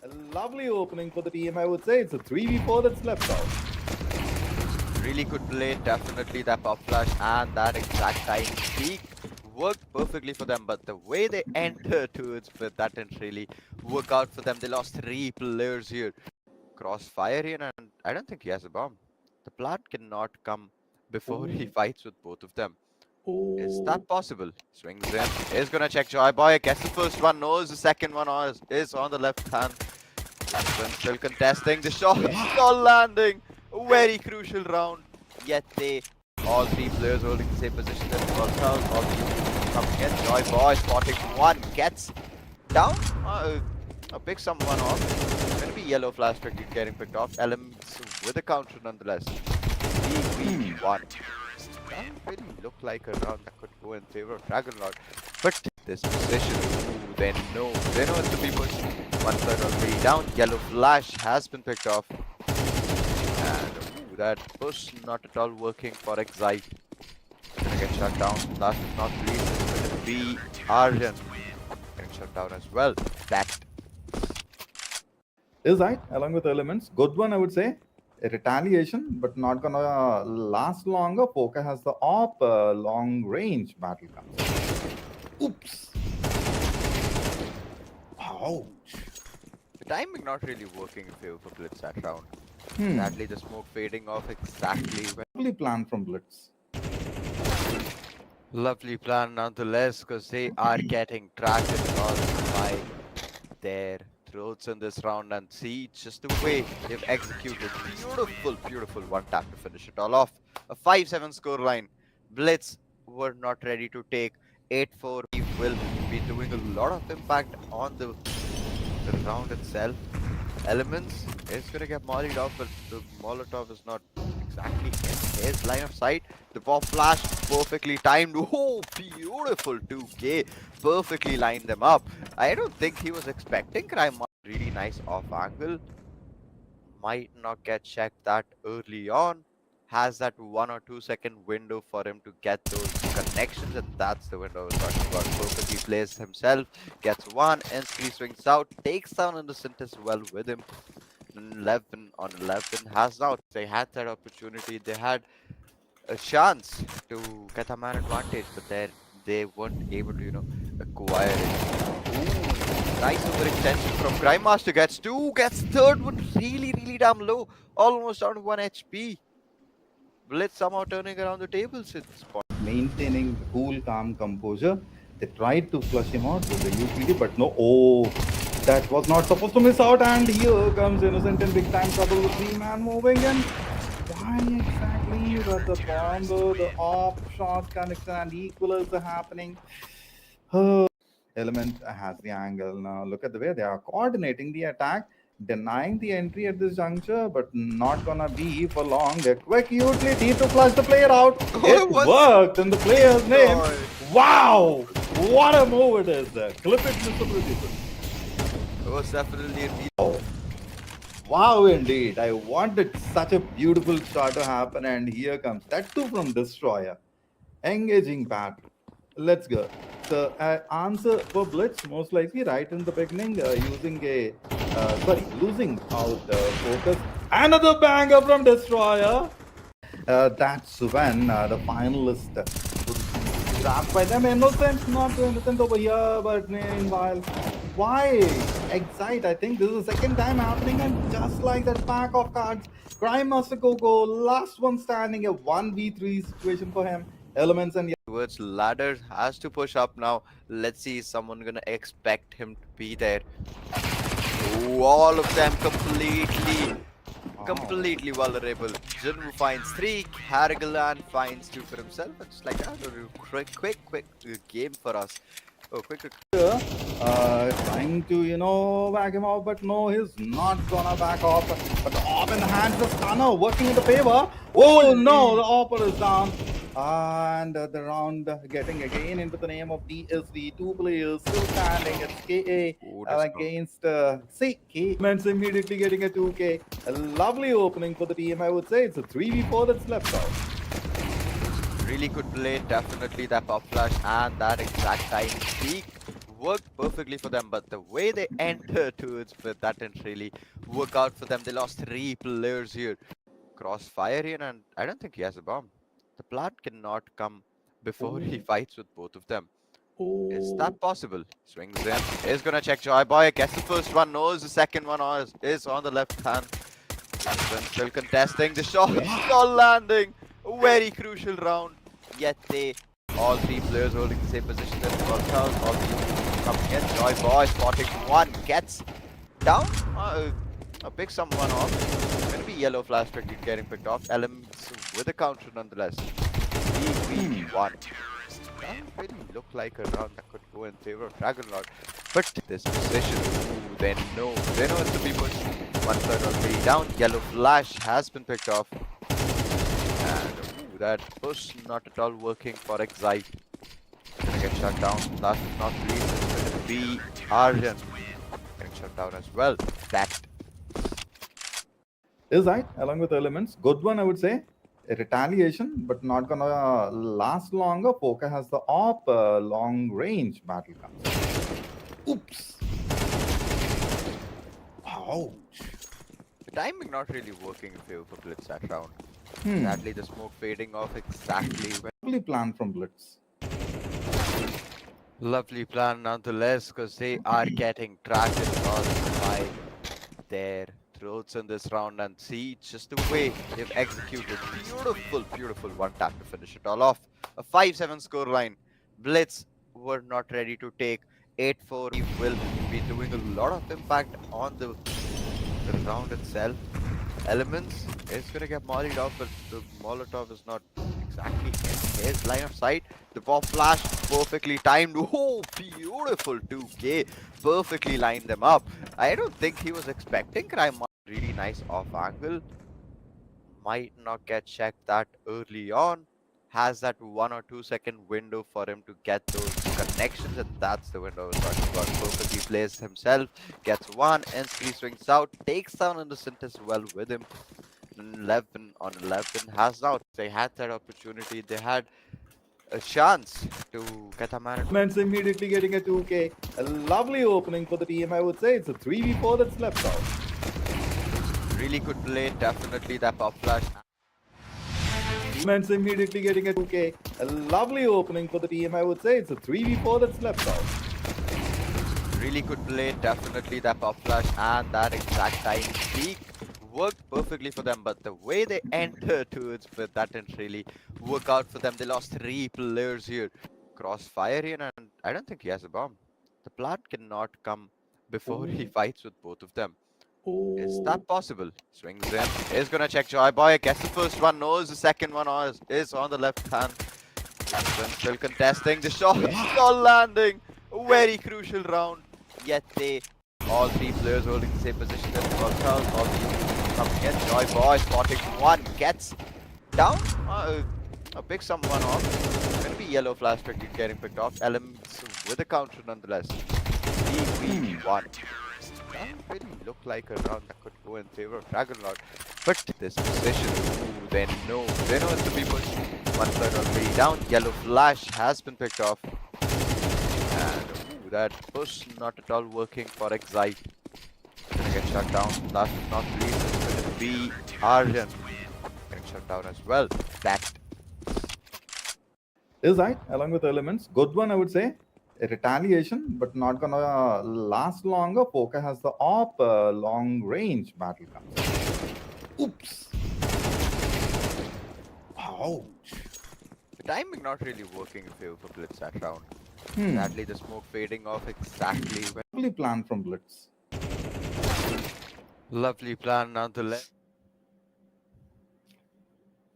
A lovely opening for the team, I would say. It's a 3v4 that's left out. Really good play, definitely that pop flash and that exact time peak worked perfectly for them, but the way they entered towards it, that didn't really work out for them. They lost 3 players here. Crossfire here, and I don't think he has a bomb. The plant cannot come before he fights with both of them. Is that possible? Swings in. Is gonna check Joy Boy. Gets the first one. Knows the second one is on the left hand. Still contesting. The shot not landing. A very crucial round. Yet they, all 3 players holding the same position. Then Montage, all the coming in. Joy Boy spotting one. Gets down. Pick someone off. Gonna be yellow flash getting picked off. Elements with a counter nonetheless. 3v1. Doesn't really look like a round that could go in favor of Dragon Lord. But this position, ooh, they know it's to be pushed. One side already down. Yellow flash has been picked off. And ooh, that push not at all working for Excite. Gonna get shut down. Last but not least, it's going to be Arjun. Getting shut down as well. That Is right, along with elements. Good one, I would say. A retaliation, but not gonna last longer. Poker has the op, long range battle comes. Oops. Ouch. the timing not really working in favor for Blitz that round. Sadly, the smoke fading off exactly when. Lovely plan from Blitz. Lovely plan nonetheless, because they are getting dragged across by their throats in this round, and see just the way they've executed. Beautiful one tap to finish it all off. A 5-7 score line. Blitz were not ready to take 8-4. He will be doing a lot of impact on the round itself. Elements is gonna get mollied off, but the Molotov is not exactly in his line of sight. The pop flash perfectly timed. Oh, beautiful 2K. Perfectly lined them up. I don't think he was expecting Crime. Really nice off angle. Might not get checked that early on. Has that 1 or 2 second window for him to get those connections, and that's the window I was talking about. Perfectly placed himself, gets one, instantly swings out, takes down Innocent as well with him. 11 on 11 has now. They had that opportunity, they had a chance to get a man advantage, but they weren't able to, acquire it. Ooh, nice overextension from Grindmaster. Gets 2, gets 3rd one really damn low, almost down to 1 HP. Blitz somehow turning around the tables at this point. Maintaining cool, calm composure. They tried to flush him out with the UPD, but no. Oh, that was not supposed to miss out. And here comes Innocent in big time trouble with 3-man moving in. Why exactly that the combo, the off shot connection and equals are happening? Element has the angle. Now look at the way they are coordinating the attack, denying the entry at this juncture, but not gonna be for long. They're quick utility to flush the player out. It worked in the player's name. Wow! What a move it is there. Clip it, Mr. Producer. It was definitely Oh. Wow, indeed. I wanted such a beautiful shot to happen, and here comes that too from Destroyer. Engaging battle. Let's go. The answer for Blitz most likely right in the beginning, losing out focus. Another banger from Destroyer. That's when the finalist was grabbed by them. Innocent, not innocent over here, but meanwhile, why Excite? I think this is the second time happening, and just like that pack of cards, Crime Master Coco, last one standing, a 1v3 situation for him. Elements and towards ladder, has to push up now. Let's see, is someone gonna expect him to be there? Ooh, all of them completely vulnerable. Jinwoo finds 3, Harrigalan finds 2 for himself. It's like that, a quick game for us. Oh, quick. Trying to, back him off, but no, he's not gonna back off. But the AWP in the hands, the stunner working in the favor. Oh no, the AWP is down. And the round getting again into the name of DSD. 2 players still standing. It's KA against CK. Men's immediately getting a 2K. A lovely opening for the team, I would say. It's a 3v4 that's left out. Really good play, definitely that pop flash and that exact time peak worked perfectly for them, but the way they entered towards it, that didn't really work out for them. They lost 3 players here. Crossfire here, and I don't think he has a bomb. The plant cannot come before he Oh, fights with both of them. Is oh. that possible? Swings in. Is gonna check Joy Boy. Gets the first one. Knows the second one is on the left hand. Johnson still contesting. The shot not landing. A very crucial round. Yet all 3 players holding the same position. Then worked out. All the coming in. Joy Boy spotting one. Gets down. Picks someone off. Gonna be yellow flash quickly getting picked off. Elements with a counter nonetheless. 3v1. Doesn't really look like a round that could go in favor of Dragon Lord. But this position, ooh, they know it's to be pushed. One third already down. Yellow flash has been picked off. And ooh, that push not at all working for Excite. Gonna get shut down. Last but not least, it's gonna be Arjun. Getting shut down as well. That Is right, along with elements. Good one, I would say. A retaliation, but not gonna last longer. Poker has the op long range battle comes. Oops. Ouch. the timing not really working in favor for Blitz that round. Hmm. Sadly, the smoke fading off exactly when. Lovely plan from Blitz. Lovely plan nonetheless, because they are getting dragged across by their throats in this round. And see just the way they've executed. Beautiful, beautiful one tap to finish it all off. A 5-7 score line. Blitz were not ready to take 8-4. He will be doing a lot of impact on the round itself. Elements is gonna get mollied off, but the Molotov is not exactly in his line of sight. The pop flash perfectly timed. Oh, beautiful 2K. Perfectly lined them up. I don't think he was expecting Crime. Really nice off angle. Might not get checked that early on. Has that 1 or 2 second window for him to get those connections, and that's the window I was talking about. Perfectly placed himself, gets one, instantly swings out, takes down Innocent as well with him. 11 on 11 has now. They had that opportunity, they had a chance to get a man. Elements immediately getting a 2K. A lovely opening for the team, I would say. It's a 3v4 that's left out. Really good play, definitely that pop flash. Elements immediately getting a 2K. A lovely opening for the team, I would say. It's a 3v4 that's left out. Really good play, definitely that pop flash and that exact time peak worked perfectly for them, but the way they entered towards it, that didn't really work out for them. They lost 3 players here. Crossfire here, and I don't think he has a bomb. The plant cannot come before he fights with both of them. Is Oh. that possible? Swings in. Is gonna check Joy Boy. Gets the first one. Knows the second one is on the left hand. Johnson still contesting. The shot not landing. A very crucial round. Yet all 3 players holding the same position. Then worked out. All the coming in. Joy Boy spotting one. Gets down. Picks someone off. Gonna be yellow flash quickly getting picked off. Elements with a counter nonetheless. 3v1. Doesn't really look like a round that could go in favor of Dragon Lord. But this position, ooh, they know it's to be pushed. One third already down. Yellow flash has been picked off. And ooh, that push not at all working for Excite. Gonna get shut down. Last but not least, it's gonna be Arjun. Getting shut down as well. That Is right, along with elements. Good one, I would say. A retaliation, but not gonna last longer. Poker has the op long range battle comes. Oops. Ouch. the timing not really working in favor for Blitz that round. Hmm. Sadly, the smoke fading off exactly when. Lovely plan from Blitz. Lovely plan nonetheless.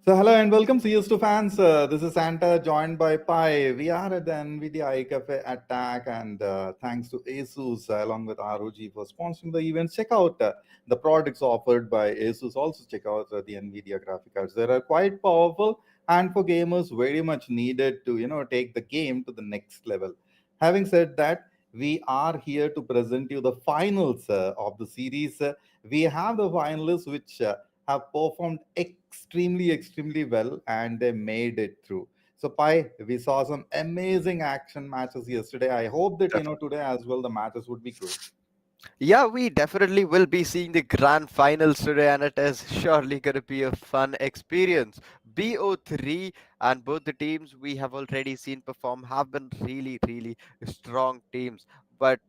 So hello and welcome CS2 fans. This is Santa joined by Pi. We are at the NVIDIA iCafe attack and thanks to ASUS along with ROG for sponsoring the event. Check out the products offered by ASUS. Also check out the NVIDIA graphic cards. They are quite powerful and for gamers very much needed to take the game to the next level. Having said that, we are here to present you the finals of the series. We have the finalists which have performed extremely well and they made it through. So, Pai, we saw some amazing action matches yesterday. I hope that today as well the matches would be good. Yeah, we definitely will be seeing the grand finals today, and it is surely going to be a fun experience. BO3 and both the teams we have already seen perform have been really, really strong teams. But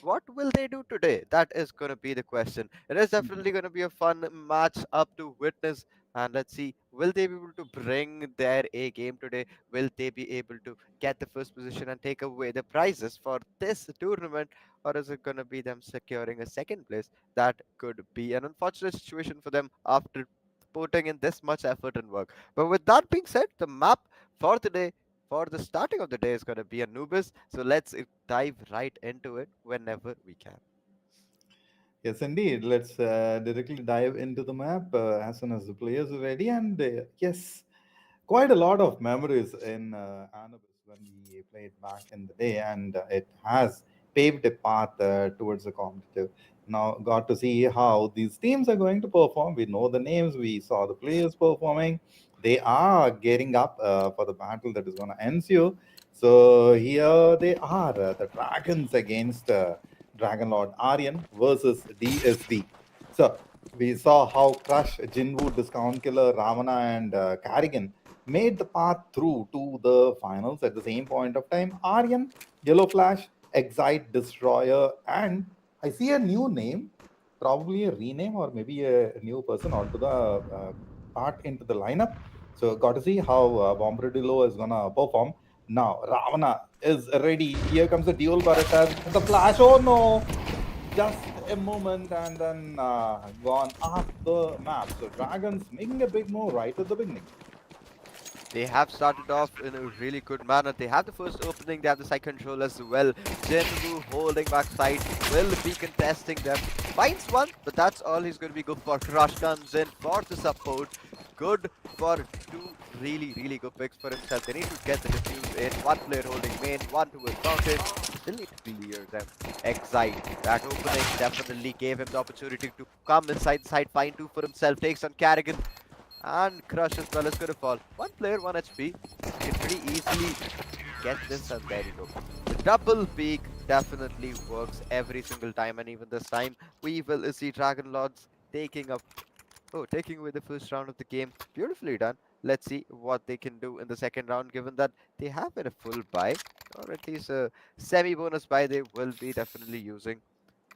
what will they do today? That is going to be the question. It is definitely going to be a fun match up to witness. And let's see, will they be able to bring their A game today? Will they be able to get the first position and take away the prizes for this tournament? Or is it going to be them securing a second place? That could be an unfortunate situation for them after putting in this much effort and work. But with that being said, the map for today, for the starting of the day, is going to be Anubis. So let's dive right into it whenever we can. Yes, indeed. Let's directly dive into the map as soon as the players are ready. And yes, quite a lot of memories in Anubis when we played back in the day, and it has paved a path towards the competitive. Now, got to see how these teams are going to perform. We know the names, we saw the players performing. They are getting up for the battle that is going to ensue. So, here they are the Dragons against Dragon Lord Aryan versus DSD. So, we saw how Crush, Jinwoo, Discount Killer, Ravana, and Carrigan made the path through to the finals at the same point of time. Aryan, Yellow Flash, Excite, Destroyer, and I see a new name, probably a rename or maybe a new person onto the part into the lineup. So got to see how Bombardillo is gonna perform. Now Ravana is ready. Here comes the dual Baratas. The flash. Oh no! Just a moment and then gone off the map. So Dragons making a big move right at the beginning. They have started off in a really good manner. They have the first opening, they have the side control as well. Jinwoo holding back side, will be contesting them. Finds one, but that's all he's going to be good for. Crush comes in for the support. Good for two really, really good picks for himself. They need to get the defuse in. One player holding main, one towards fountain. Still need to clear them. Excite. That opening definitely gave him the opportunity to come inside the side, find two for himself. Takes on Carrigan. And Crush as well is going to fall. One player, 1 HP. You can pretty easily get this, and there you go. The double peak definitely works every single time, and even this time, we will see Dragon Lords taking away the first round of the game. Beautifully done. Let's see what they can do in the second round, given that they have a full buy, or at least a semi-bonus buy they will be definitely using.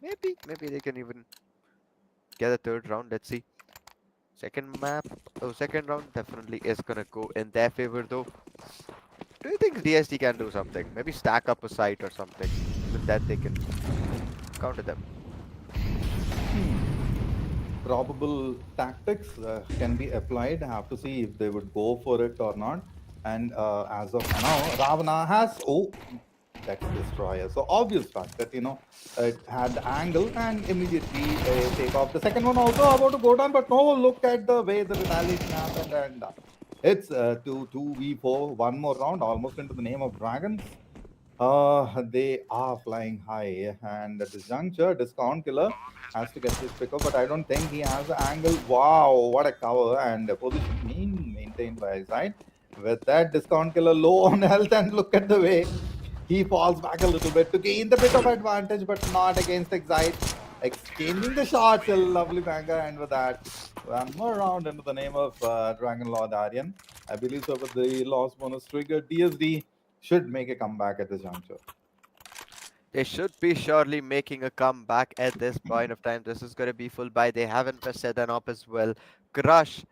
Maybe they can even get a third round. Let's see. Second round definitely is gonna go in their favor though. Do you think DSD can do something? Maybe stack up a site or something. With that they can counter them. Probable tactics can be applied. Have to see if they would go for it or not. And as of now, Ravana has that's destroyer. So obvious fact that it had the angle and immediately take off. The second one also about to go down, but no. Look at the way the retaliation happened, and it's 2v4. One more round, almost into the name of dragons. They are flying high, and at this juncture, Discount Killer has to get this pick up, but I don't think he has the angle. Wow, what a cover and a position being maintained by his side. With that, Discount Killer low on health, and look at the way he falls back a little bit to gain the bit of advantage, but not against Excite. Exchanging the shots, a lovely banger, and with that, one more round into the name of Dragon Lord Aryan. I believe so, with the loss bonus trigger, DSD should make a comeback at this juncture. They should be surely making a comeback at this point of time. This is gonna be full buy. They have invested an op as well. Crush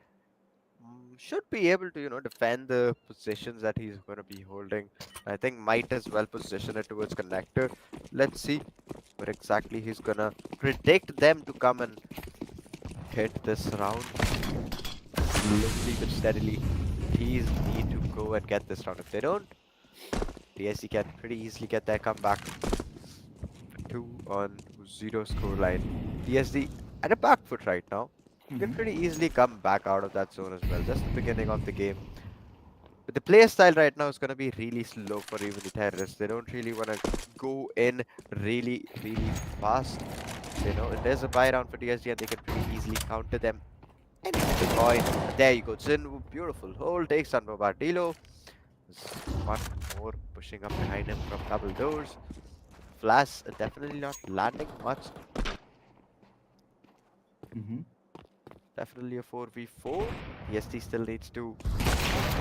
should be able to, defend the positions that he's going to be holding. I think might as well position it towards connector. Let's see where exactly he's going to predict them to come and hit this round. Slowly but steadily, he's need to go and get this round. If they don't, DSC can pretty easily get their comeback. 2-0 scoreline. DSD at a back foot right now. You can pretty easily come back out of that zone as well. Just the beginning of the game. But the play style right now is going to be really slow for even the terrorists. They don't really want to go in really, really fast. There's a buy round for DSD and they can pretty easily counter them. Any the coin. And there you go. Jin, beautiful hold. Takes on Bombardilo. There's one more pushing up behind him from double doors. Flash definitely not landing much. Mhm. Definitely a 4v4. DST still needs to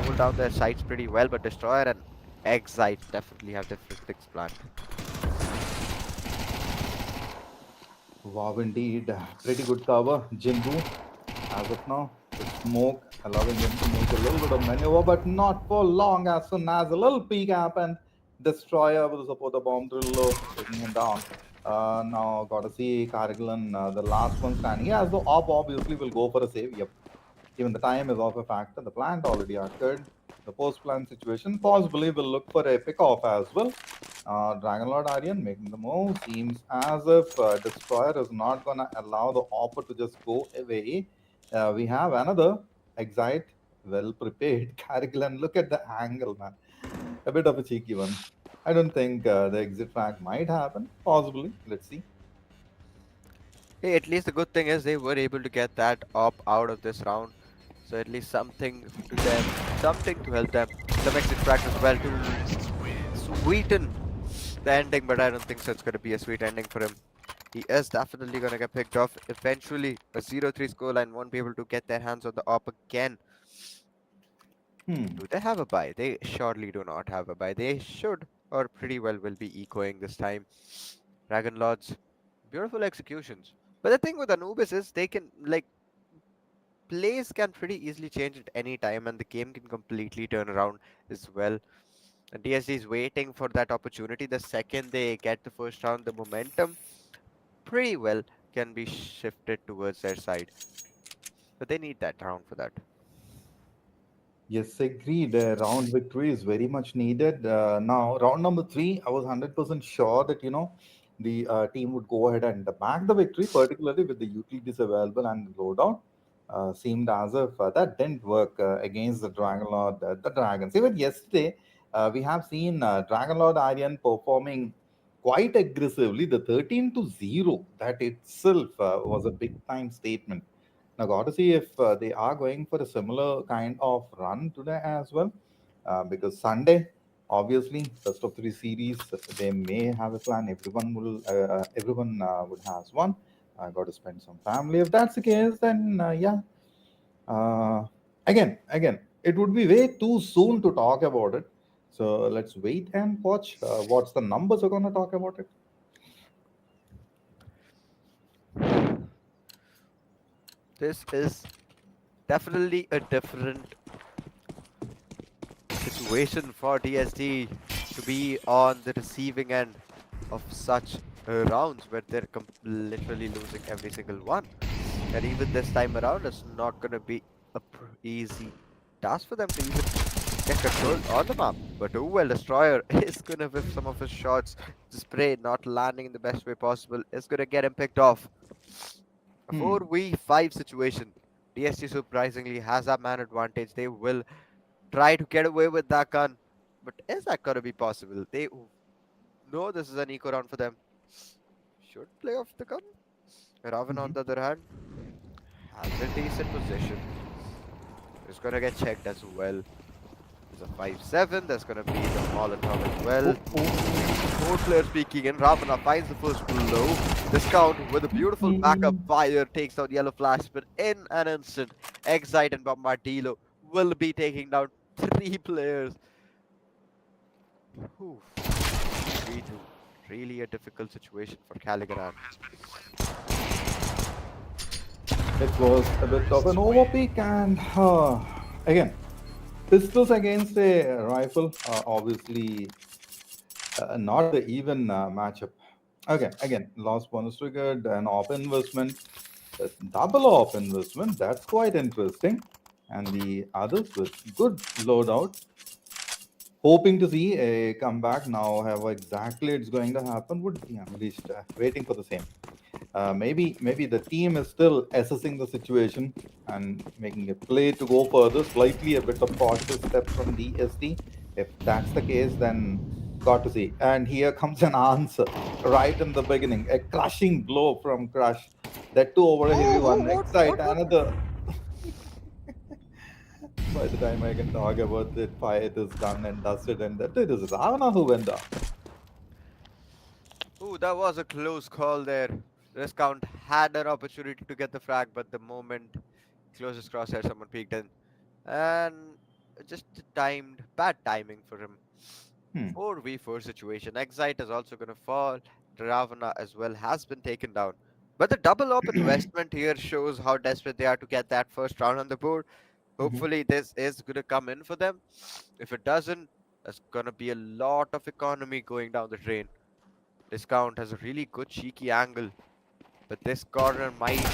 hold down their sights pretty well, but Destroyer and Excite definitely have different things planned. Wow, indeed. Pretty good cover. Jinbu, as of now, the smoke allowing him to make a little bit of maneuver, but not for long. As soon as a little peek happened, Destroyer with the support of bomb drill low, taking him down. Now, gotta see Kargilan, the last one standing. Yeah, so Op obviously will go for a save. Yep. Even the time is also a factor. The plant already occurred. The post-plant situation possibly will look for a pick-off as well. Dragonlord Aryan making the move. Seems as if Destroyer is not going to allow the offer to just go away. We have another Excite, well prepared. Carrigalan, look at the angle, man. A bit of a cheeky one. I don't think the exit track might happen. Possibly. Let's see. Hey, at least the good thing is they were able to get that up out of this round. So at least something to them, something to help them. Some exit track as well to sweeten the ending, but I don't think so it's going to be a sweet ending for him. He is definitely going to get picked off. Eventually, a 0-3 scoreline won't be able to get their hands on the op again. Hmm. Do they have a buy? They surely do not have a buy. They should, or pretty well will be ecoing this time. Dragon Lords, beautiful executions. But the thing with Anubis is they can, like, plays can pretty easily change at any time and the game can completely turn around as well. And DSD is waiting for that opportunity. The second they get the first round, the momentum pretty well can be shifted towards their side. But they need that round for that. Yes, agreed. Round victory is very much needed. Now, round number three, I was 100% sure that, the team would go ahead and bag the victory, particularly with the utilities available and the loadout. Seemed as if that didn't work against the Dragonlord, the Dragons. Even yesterday, we have seen Dragonlord Aryan performing quite aggressively. The 13 to 0, that itself was a big time statement. Now, got to see if they are going for a similar kind of run today as well, because Sunday, obviously, best of three series, they may have a plan. Everyone would has one. I got to spend some family. If that's the case, then yeah. Uh, again, it would be way too soon to talk about it. So let's wait and watch. What's the numbers are going to talk about it? This is definitely a different situation for DSD to be on the receiving end of such rounds where they're literally losing every single one. And even this time around, it's not going to be a easy task for them to even get control on the map. But oh well, Destroyer is going to whip some of his shots. The spray not landing in the best way possible is going to get him picked off. A Hmm. 4v5 situation. DST surprisingly has that man advantage. They will try to get away with that gun. But is that going to be possible? They know this is an eco round for them. Should play off the gun. Raven, on Mhm. the other hand, has a decent position. Is going to get checked as well. There's a 5-7. There's going to be the Molotov as well. Oh, oh. Four players peeking in. Ravana finds the first blow. Discount with a beautiful backup Hmm. fire takes down Yellow Flash, but in an instant, Excite and Bombardilo will be taking down three players. Oof. 3-2. Really a difficult situation for Caligaran. It was a bit of an overpeak, and again, pistols against a rifle, obviously not the even matchup. Again, lost bonus triggered, an op investment, double op investment. That's quite interesting. And the others with good loadout, hoping to see a comeback. Now, how exactly it's going to happen would be unleashed. Waiting for the same. Maybe the team is still assessing the situation and making a play to go further. Slightly a bit of cautious step from DSD. If that's the case, then got to see. And here comes an answer right in the beginning. A crushing blow from Crush. That too over a heavy Oh, one. what? Excite What? another. By the time I can talk about it, fight is done and dusted, and that it is Ravana who went down. Ooh, that was a close call there. Discount had an opportunity to get the frag, but the moment closest crosshair, someone peeked in. And just timed, bad timing for him. Hmm. 4v4 situation. Excite is also going to fall. Ravana as well has been taken down. But the double up investment here shows how desperate they are to get that first round on the board. Mhm. Hopefully, this is going to come in for them. If it doesn't, there's going to be a lot of economy going down the drain. Discount has a really good cheeky angle, but this corner might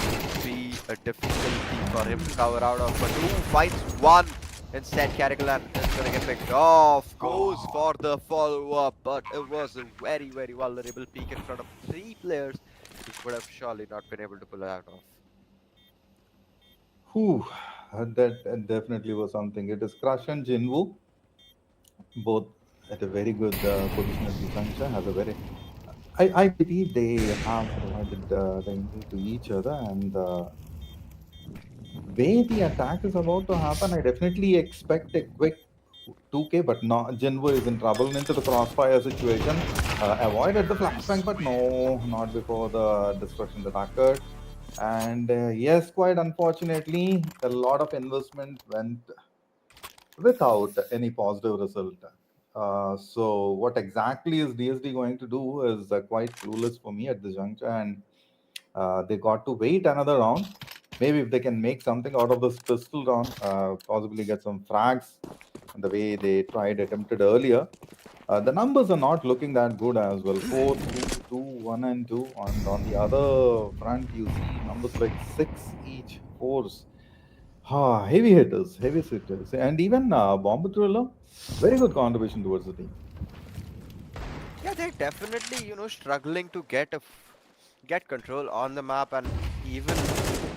be a difficulty for him to cover out of. But who finds one? Instead, Carrigalan is going to get picked off. Goes for the follow up, but it was a very, very vulnerable peak in front of three players. He would have surely not been able to pull it out of. Whew, that definitely was something. It is Crush and Jinwoo, both at a very good position at the juncture. Has a very, I believe they have provided the intel to each other, and the way the attack is about to happen, I definitely expect a quick 2K, but not Jinwoo is in trouble into the crossfire situation. Avoided the flashbang, but no, not before the destruction that occurred. And yes, quite unfortunately, a lot of investment went without any positive result. So, what exactly is DSD going to do is quite clueless for me at this juncture, and they got to wait another round. Maybe if they can make something out of this pistol round, possibly get some frags the way they tried attempted earlier. The numbers are not looking that good as well. 4, 2, 2, 1, and 2. And on the other front, you see numbers like 6 each, fours. Heavy hitters, heavy hitters. And even Bomber Thriller, very good contribution towards the team. Yeah, they're definitely, struggling to get control on the map and even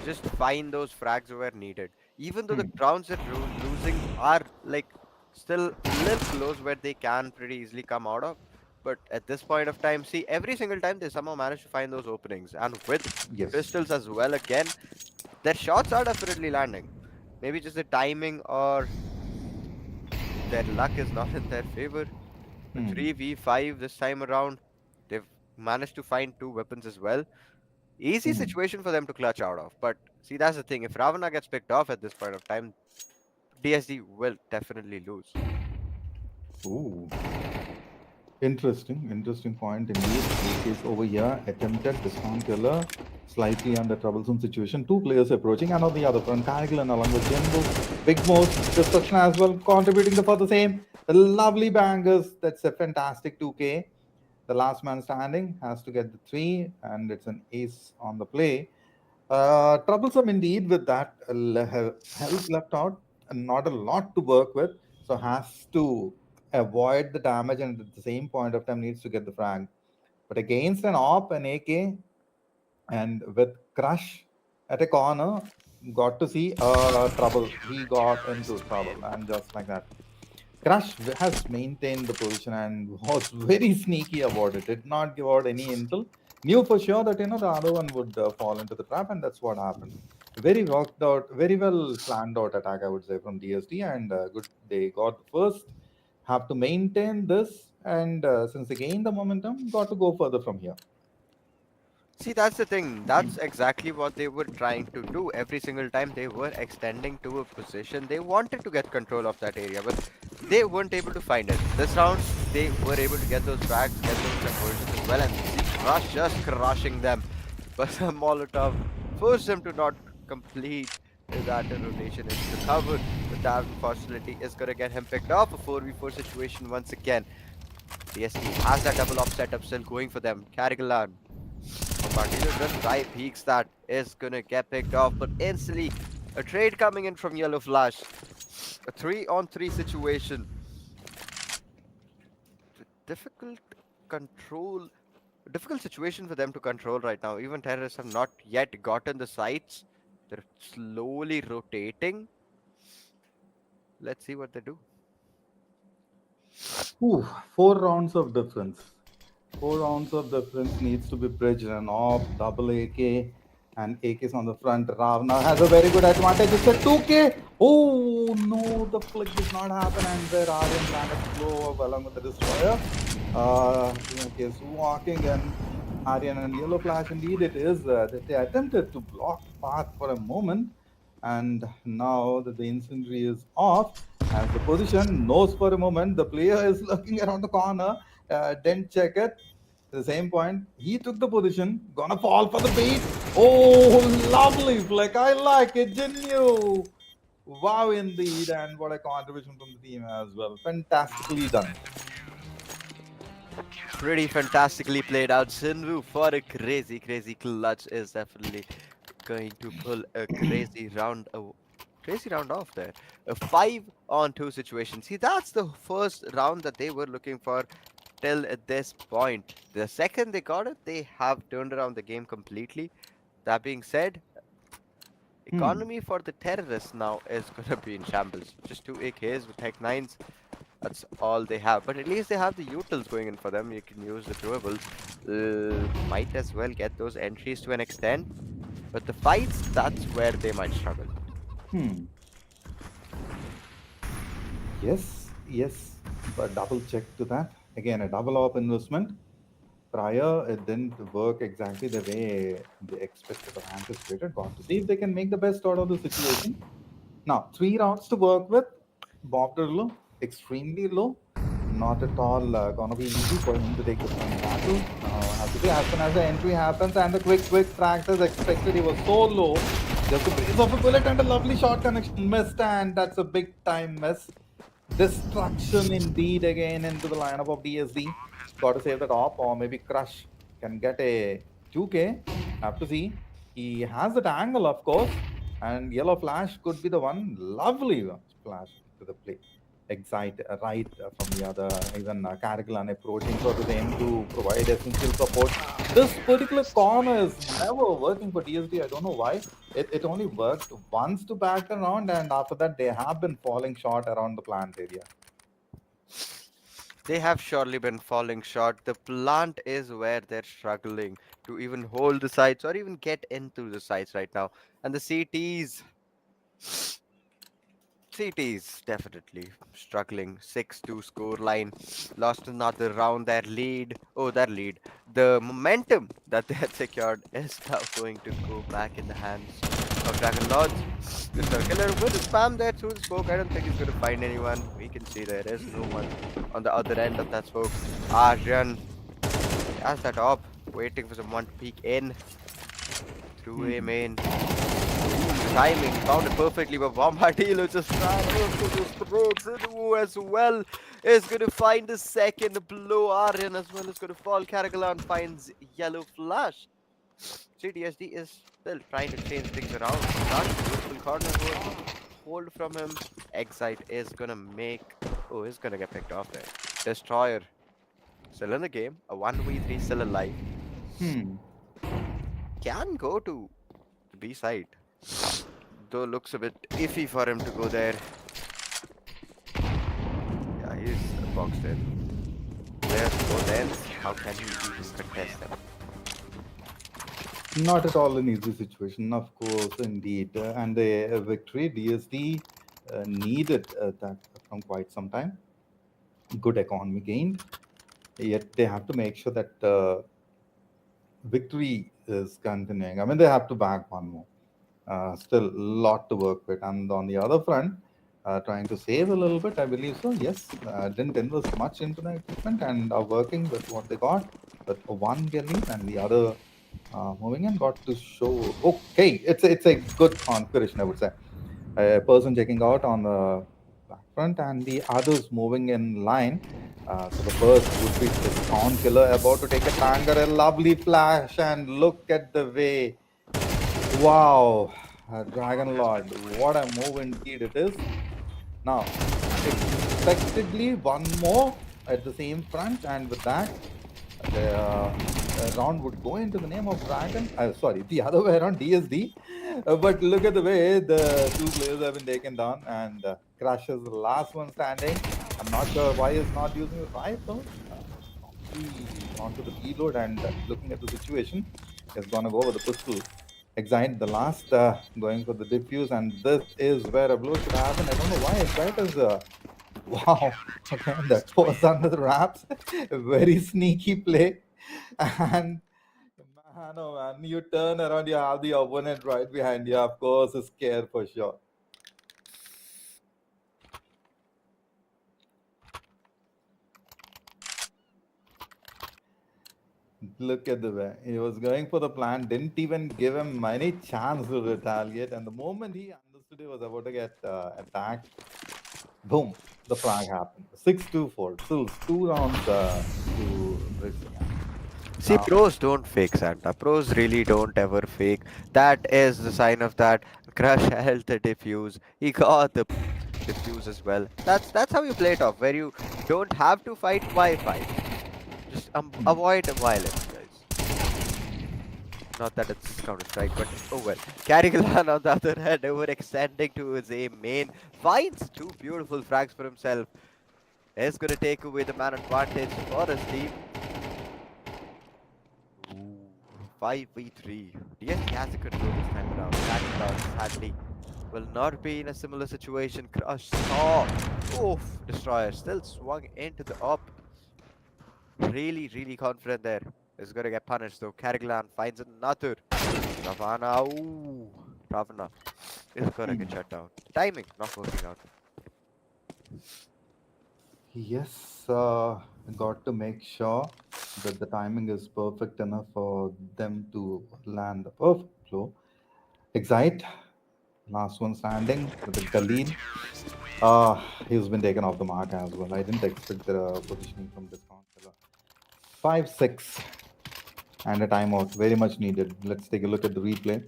just find those frags where needed. Even though the Hmm. rounds they're losing are like still little close where they can pretty easily come out of. But at this point of time, see, every single time they somehow manage to find those openings. And with Yes. pistols as well, again, their shots are definitely landing. Maybe just the timing or their luck is not in their favor. A Hmm. 3v5 this time around. They've managed to find two weapons as well. Easy Hmm. situation for them to clutch out of. But see, that's the thing. If Ravana gets picked off at this point of time, DSD will definitely lose. Ooh. Interesting point indeed. AK's over here, attempted discount killer, slightly under troublesome situation. Two players approaching, and on the other front, Cargill along with Jinbu. Big Mo's destruction as well, contributing for the same. The lovely bangers. That's a fantastic 2K. The last man standing has to get the three, and it's an ace on the play. Troublesome indeed with that health left out, and not a lot to work with. So has to avoid the damage, and at the same point of time needs to get the frag. But against an op, an AK, and with Crush at a corner, got to see trouble. He got into trouble, and just like that. Crush has maintained the position and was very sneaky about it. Did not give out any intel. Knew for sure that the other one would fall into the trap, and that's what happened. Very worked out, very well planned out attack, I would say, from DSD, and good. They got the first. Have to maintain this, and since they gained the momentum, got to go further from here. See, that's the thing. That's exactly what they were trying to do. Every single time they were extending to a position, they wanted to get control of that area, but they weren't able to find it. This round, they were able to get those frags, get those conversions as well, and see Crush just crushing them. But the Molotov forced them to not complete that rotation into the cover. But that unfortunately is going to get him picked off. A 4v4 situation once again. DSP has that double off setup still going for them. Carrigalan Martinez just try peeks that is gonna get picked off, but instantly a trade coming in from Yellow Flash. A 3-on-3 situation. Difficult control, difficult situation for them to control right now. Even terrorists have not yet gotten the sights. They're slowly rotating. Let's see what they do. Ooh, 4 rounds of difference. 4 rounds of difference needs to be bridged, and off double AK, And AK's on the front. Ravana has a very good advantage. It's a 2K. Oh no, the flick did not happen, and there Aryan landed slow along with the destroyer. Okay, is walking, and Aryan and Yellow Flash. Indeed, it is. They attempted to block path for a moment, and now that the incendiary is off, as the position knows for a moment, the player is looking around the corner. Didn't check it. At the same point, he took the position, gonna fall for the bait. Oh, lovely flick. I like it, didn't you? Wow, indeed. And what a contribution from the team as well. Fantastically done. Pretty fantastically played out. Sinvu for a crazy, crazy clutch is definitely going to pull a crazy round off there. A 5-on-2 situation. See, that's the first round that they were looking for till this point. The second they got it, they have turned around the game completely. That being said, Hmm. economy for the terrorists now is gonna be in shambles. Just two AKs with Tech 9s. That's all they have. But at least they have the utils going in for them. You can use the throwables. Might as well get those entries to an extent. But the fights, that's where they might struggle. Hmm. Yes. But double check to that. Again, a double op investment. Prior, it didn't work exactly the way they expected or anticipated. Got to see if they can make the best out of the situation. Now, 3 rounds to work with. Bob low, extremely low. Not at all gonna be easy for him to take the front battle. Has to be as soon as the entry happens and the quick practice expected. He was so low. Just a breeze of a bullet and a lovely shot connection missed, and that's a big time miss. Destruction indeed again into the lineup of DSD. Got to save the top, or maybe Crush can get a 2K. Have to see. He has that angle, of course, and Yellow Flash could be the one. Lovely flash to the play. Excite right from the other, even Karakulan approaching for the same to provide essential support. This particular corner is never working for DSD. I don't know why. It only worked once to back around, and after that, they have been falling short around the plant area. They have surely been falling short. The plant is where they're struggling to even hold the sites or even get into the sites right now. And the CTs, CTs definitely struggling. 6-2 score line. Lost another round. Their lead. Oh, their lead. The momentum that they had secured is now going to go back in the hands of Dragon Lords. Mr. Killer with the spam there through the smoke. I don't think he's going to find anyone. We can see there is no one on the other end of that smoke. Aryan has that up, waiting for someone to peek in through a Hmm. main. Timing found it perfectly, but Bombardilo just ran over those throats. Zinwu as well is going to find the second blow. Aryan as well is going to fall. Karagalan finds Yellow Flash. CTSD is still trying to change things around. Rush, beautiful corner hold from him. Excite is going to make. Oh, he's going to get picked off there. Destroyer still in the game. A 1v3 still alive. Hmm. Can go to the B side. Though looks a bit iffy for him to go there. Yeah, he's boxed in. There's both ends. How can he even contest them? Not at all an easy situation, of course, indeed. And the victory DSD needed that from quite some time. Good economy gained. Yet they have to make sure that victory is continuing. I mean, they have to back one more. Still a lot to work with. And on the other front, trying to save a little bit, I believe so. Yes, didn't invest much into the equipment and are working with what they got. But one getting and the other moving in got to show. Okay, it's a good configuration, I would say. A person checking out on the back front and the others moving in line. So the first would be Discount Killer about to take a banger, a lovely flash, and look at the way. Wow, Dragon Lord, what a move indeed it is. Now, expectedly, one more at the same front, and with that, the round would go into the name of Dragon. Sorry, the other way around, DSD. But look at the way the two players have been taken down, and Crash is the last one standing. I'm not sure why he's not using the rifle. Probably onto the reload and looking at the situation, he's gonna go with the pistol. Excite the last going for the diffuse, and this is where a blow should happen. I don't know why Excite is wow. Okay, that was under the wraps. A very sneaky play, and man, oh man, you turn around, you have the opponent right behind you. Of course, is scared for sure. Look at the way he was going for the plan, didn't even give him any chance to retaliate. And the moment he understood he was about to get attacked, boom, the frag happened. 6-2-4. Still 2 rounds to bridge the gap. See, Now, pros don't fake Santa. Pros really don't ever fake. That is the sign of that. Crush held the diffuse. He got the diffuse as well. That's how you play it off, where you don't have to fight. Why fight? Just avoid violence, guys. Not that it's Counter Strike, but oh well. Carrigalan on the other hand, overextending to his aim main, finds two beautiful frags for himself. Is gonna take away the man advantage for his team. Ooh, 5v3. DST has the control this time around. Carrigalan sadly will not be in a similar situation. Crush saw. Oof, Destroyer still swung into the up. Really, really confident there. Is gonna get punished though. Carrigalan finds another. Ravana, ooh. Ravana is gonna get shut down. Timing not working out. yes, got to make sure that the timing is perfect enough for them to land the perfect blow. Excite, last one standing with the Khalid. He's been taken off the mark as well. I didn't expect the positioning from this counter. 5-6 and a timeout, very much needed. Let's take a look at the replay.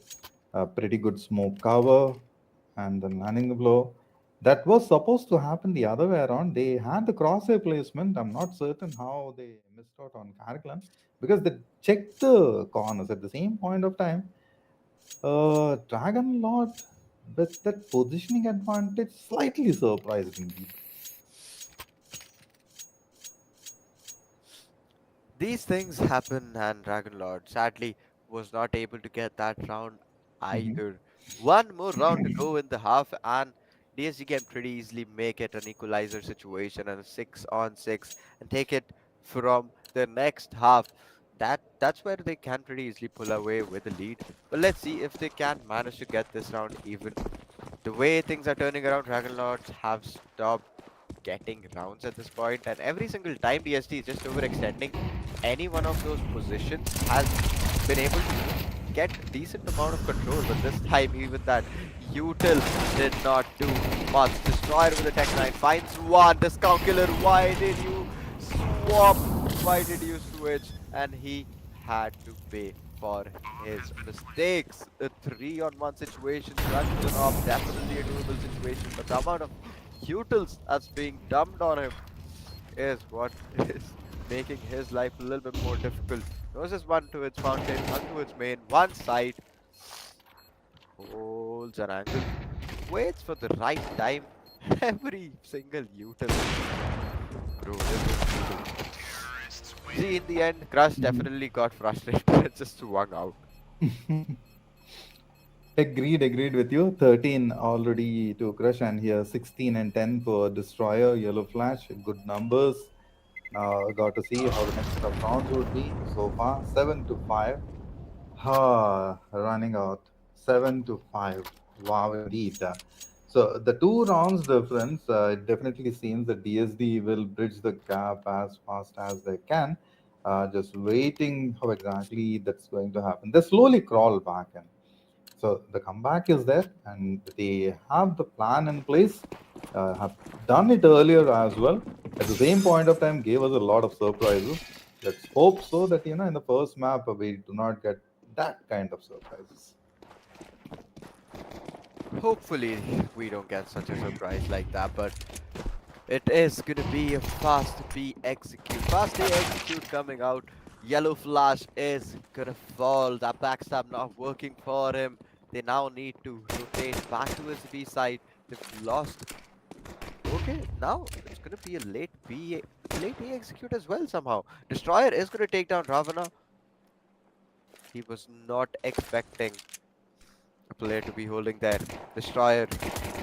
Pretty good smoke cover and then landing the blow. That was supposed to happen the other way around. They had the crosshair placement. I'm not certain how they missed out on Karklan because they checked the corners at the same point of time. Dragon Lord with that positioning advantage slightly surprised indeed. These things happen, and Dragon Lord sadly was not able to get that round Mhm. either. One more round to go in the half, and DSG can pretty easily make it an equalizer situation and a 6-on-6 and take it from the next half. That's where they can pretty easily pull away with the lead. But let's see if they can manage to get this round even. The way things are turning around, Dragon Lords have stopped getting rounds at this point, and every single time DST is just overextending any one of those positions has been able to get decent amount of control, but this time even that util did not do much. Destroyer with the Tech 9 finds one. Discount Killer, why did you swap? Why did you switch? And he had to pay for his mistakes. A 3-on-1 situation, crunches and off, definitely a doable situation, but the amount of utils that's being dumped on him is what is making his life a little bit more difficult. Noses one to its fountain, one to its main, one side, holds an angle, waits for the right time. Every single util. Bro, this is brutal. See, in the end, Crush Mhm. definitely got frustrated and just swung out. Agreed with you. 13 already to Crush, and here 16 and 10 for Destroyer, Yellow Flash. Good numbers. Now got to see how the next set of rounds would be. So far, 7-5. Running out 7-5. Wow, indeed. So the 2 rounds difference, it definitely seems that DSD will bridge the gap as fast as they can. Just waiting how exactly that's going to happen. They slowly crawl back in. So the comeback is there, and they have the plan in place. Have done it earlier as well. At the same point of time, gave us a lot of surprises. Let's hope so that in the first map we do not get that kind of surprises. Hopefully, we don't get such a surprise like that, but it is gonna be a fast A execute coming out. Yellow Flash is gonna fall. That backstab not working for him. They now need to rotate back to his B side. They've lost. Okay, now it's gonna be a late A execute as well somehow. Destroyer is gonna take down Ravana. He was not expecting a player to be holding there. Destroyer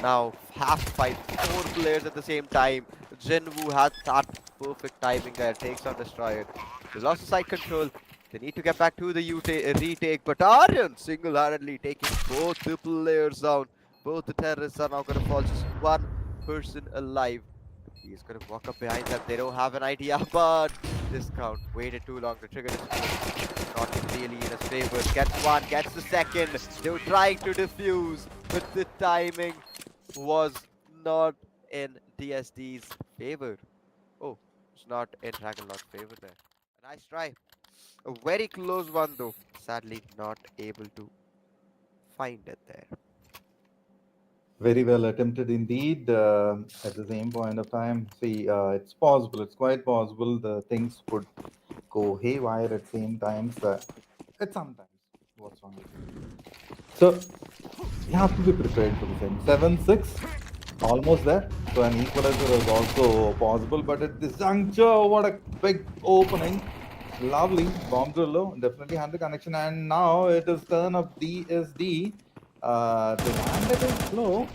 now have to fight four players at the same time. Jinwoo had that perfect timing there, takes on Destroyer. They lost the side control. They need to get back to the retake, but Aryan single-handedly taking both the players down. Both the terrorists are now going to fall. Just one person alive. He's going to walk up behind them. They don't have an idea, but Discount waited too long. The trigger is not really in his favor. Gets one, gets the second. They were trying to defuse, but the timing was not in DSD's favor. Oh, it's not in Dragonlord's favor there. A nice try. A very close one though. Sadly, not able to find it there. Very well attempted indeed. At the same point of time, see, it's possible. It's quite possible the things would go haywire at same times. At sometimes, what's wrong with it? So you have to be prepared for the same. 7-6, almost there. So an equalizer is also possible, but at this juncture, what a big opening. Lovely bomb drill, definitely had the connection, and now it is turn of DSD. The landed is slow,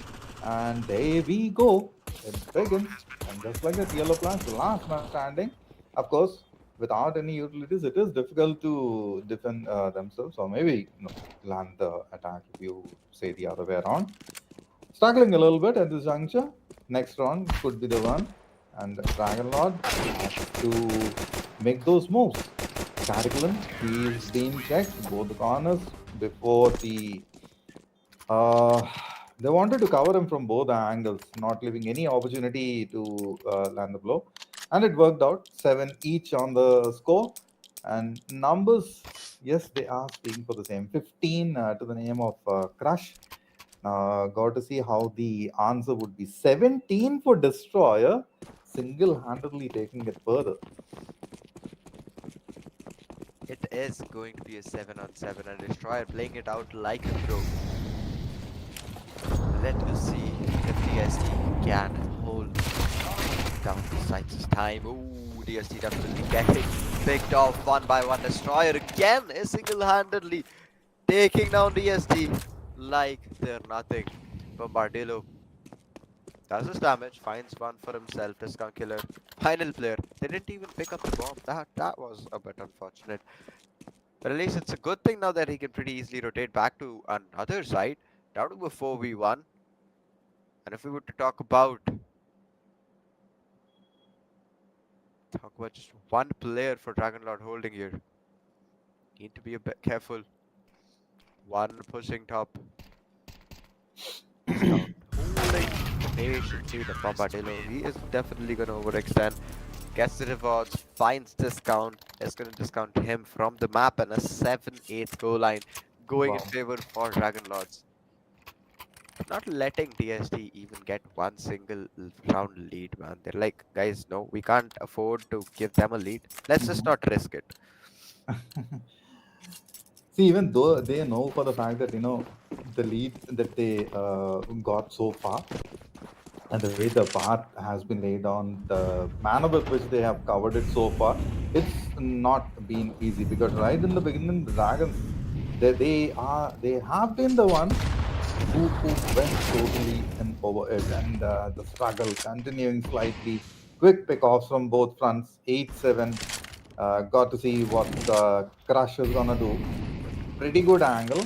and there we go. It begins, and just like that, yellow flash, the last man standing. Of course, without any utilities, it is difficult to defend themselves, or maybe land the attack if you say the other way around. Struggling a little bit at this juncture. Next round could be the one, and Dragonlord has to make those moves. Curriculum, he's been checked both the corners before the. They wanted to cover him from both angles, not leaving any opportunity to land the blow, and it worked out. 7 each on the score, and numbers. Yes, they are speaking for the same. 15 to the name of Crush. Got to see how the answer would be. 17 for Destroyer, single-handedly taking it further. It is going to be a 7-on-7 and Destroyer playing it out like a pro. Let us see if DST can hold down the sights this time. Ooh, DST definitely getting picked off one by one. Destroyer again is single-handedly taking down DST like they're nothing. Bombardillo does his damage, finds one for himself. Discount killer, final player. They didn't even pick up the bomb. That was a bit unfortunate. But at least it's a good thing now that he can pretty easily rotate back to another side. Down to a 4v1. And if we were to talk about just one player for Dragonlord holding here, need to be a bit careful. One pushing top. Discount holding patiently the Bombardillo. He is definitely going to overextend. Gets the rewards, finds Discount. Is going to discount him from the map, and a 7-8 goal line going in favor for Dragonlords. Not letting DST even get one single round lead, man. They're like, guys, no, we can't afford to give them a lead. Let's just not risk it. See, even though they know for the fact that, the lead that they got so far, and the way the path has been laid on, the manner with which they have covered it so far, it's not been easy, because right in the beginning, the Dragons, they have been the one who went totally and over it, and the struggle continuing slightly. Quick pickoffs from both fronts, 8-7. Got to see what Crush is gonna do. Pretty good angle.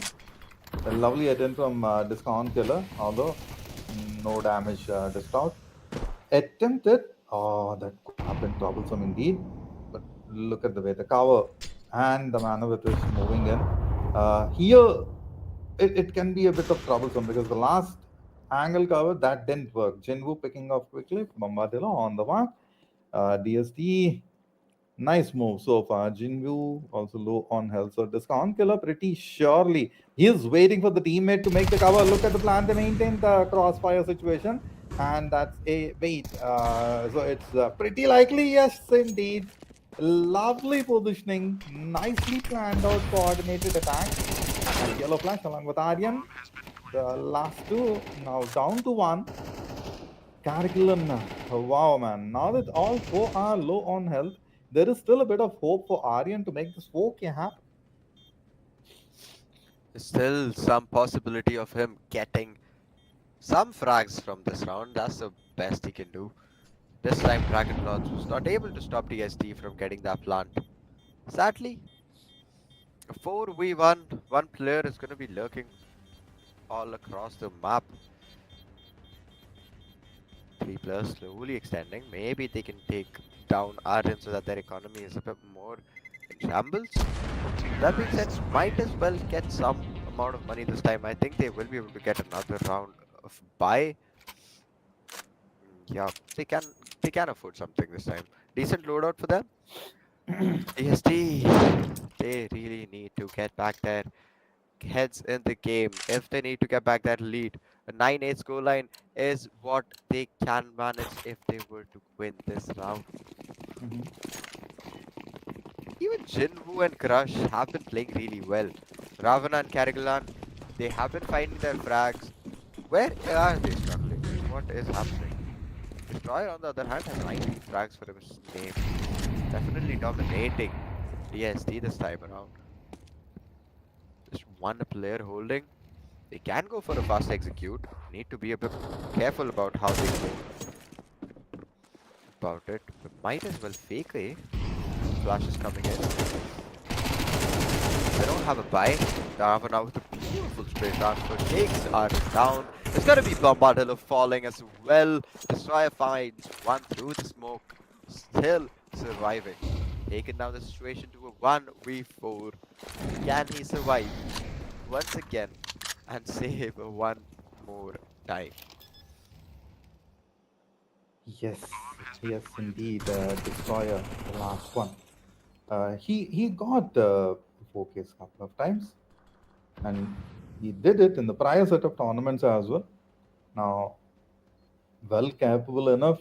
A lovely attempt from Discount Killer, although no damage dished out. Attempted. Oh, that could have been troublesome indeed. But look at the way the cover and the manner with which moving in. Here, it can be a bit of troublesome, because the last angle cover that didn't work. Jinwoo picking up quickly. Bombardillo on the mark. DST. Nice move so far. Jinwoo also low on health. So Discount Killer pretty surely. He is waiting for the teammate to make the cover. Look at the plan. They maintain the crossfire situation. And that's a wait. So it's pretty likely. Yes, indeed. Lovely positioning. Nicely planned out coordinated attack. And yellow flash along with Aryan. The last two now down to one. Curriculum. Wow, man. Now that all four are low on health, there is still a bit of hope for Aryan to make this okay happen. Still some possibility of him getting some frags from this round. That's the best he can do. This time Dragon Lords was not able to stop DST from getting that plant. Sadly, a 4v1, one player is going to be lurking all across the map. Three players slowly extending. Maybe they can take down Arden so that their economy is a bit more in shambles. That being said, might as well get some amount of money this time. I think they will be able to get another round of buy. Yeah, they can afford something this time. Decent loadout for them. DST, they really need to get back their heads in the game. If they need to get back that lead, a 9-8 scoreline is what they can manage if they were to win this round. Mhm. Even Jinwoo and Crush have been playing really well. Ravana and Karagalan, they have been finding their frags. Where are they struggling? What is happening? Destroyer, on the other hand, has 19 frags for his name. Definitely dominating DST this time around. Just one player holding. They can go for a fast execute. Need to be a bit careful about how they go about it. But might as well fake a flash is coming in. They don't have a buy. Ravana with a beautiful spray transfer takes Arden down. It's gonna be Bombardillo falling as well. Destroyer finds one through the smoke. Still surviving. Taking down the situation to a 1v4. Can he survive once again and save one more time? Yes, yes, indeed. Destroyer, the last one. He got 4Ks couple of times, and he did it in the prior set of tournaments as well. Now, well capable enough,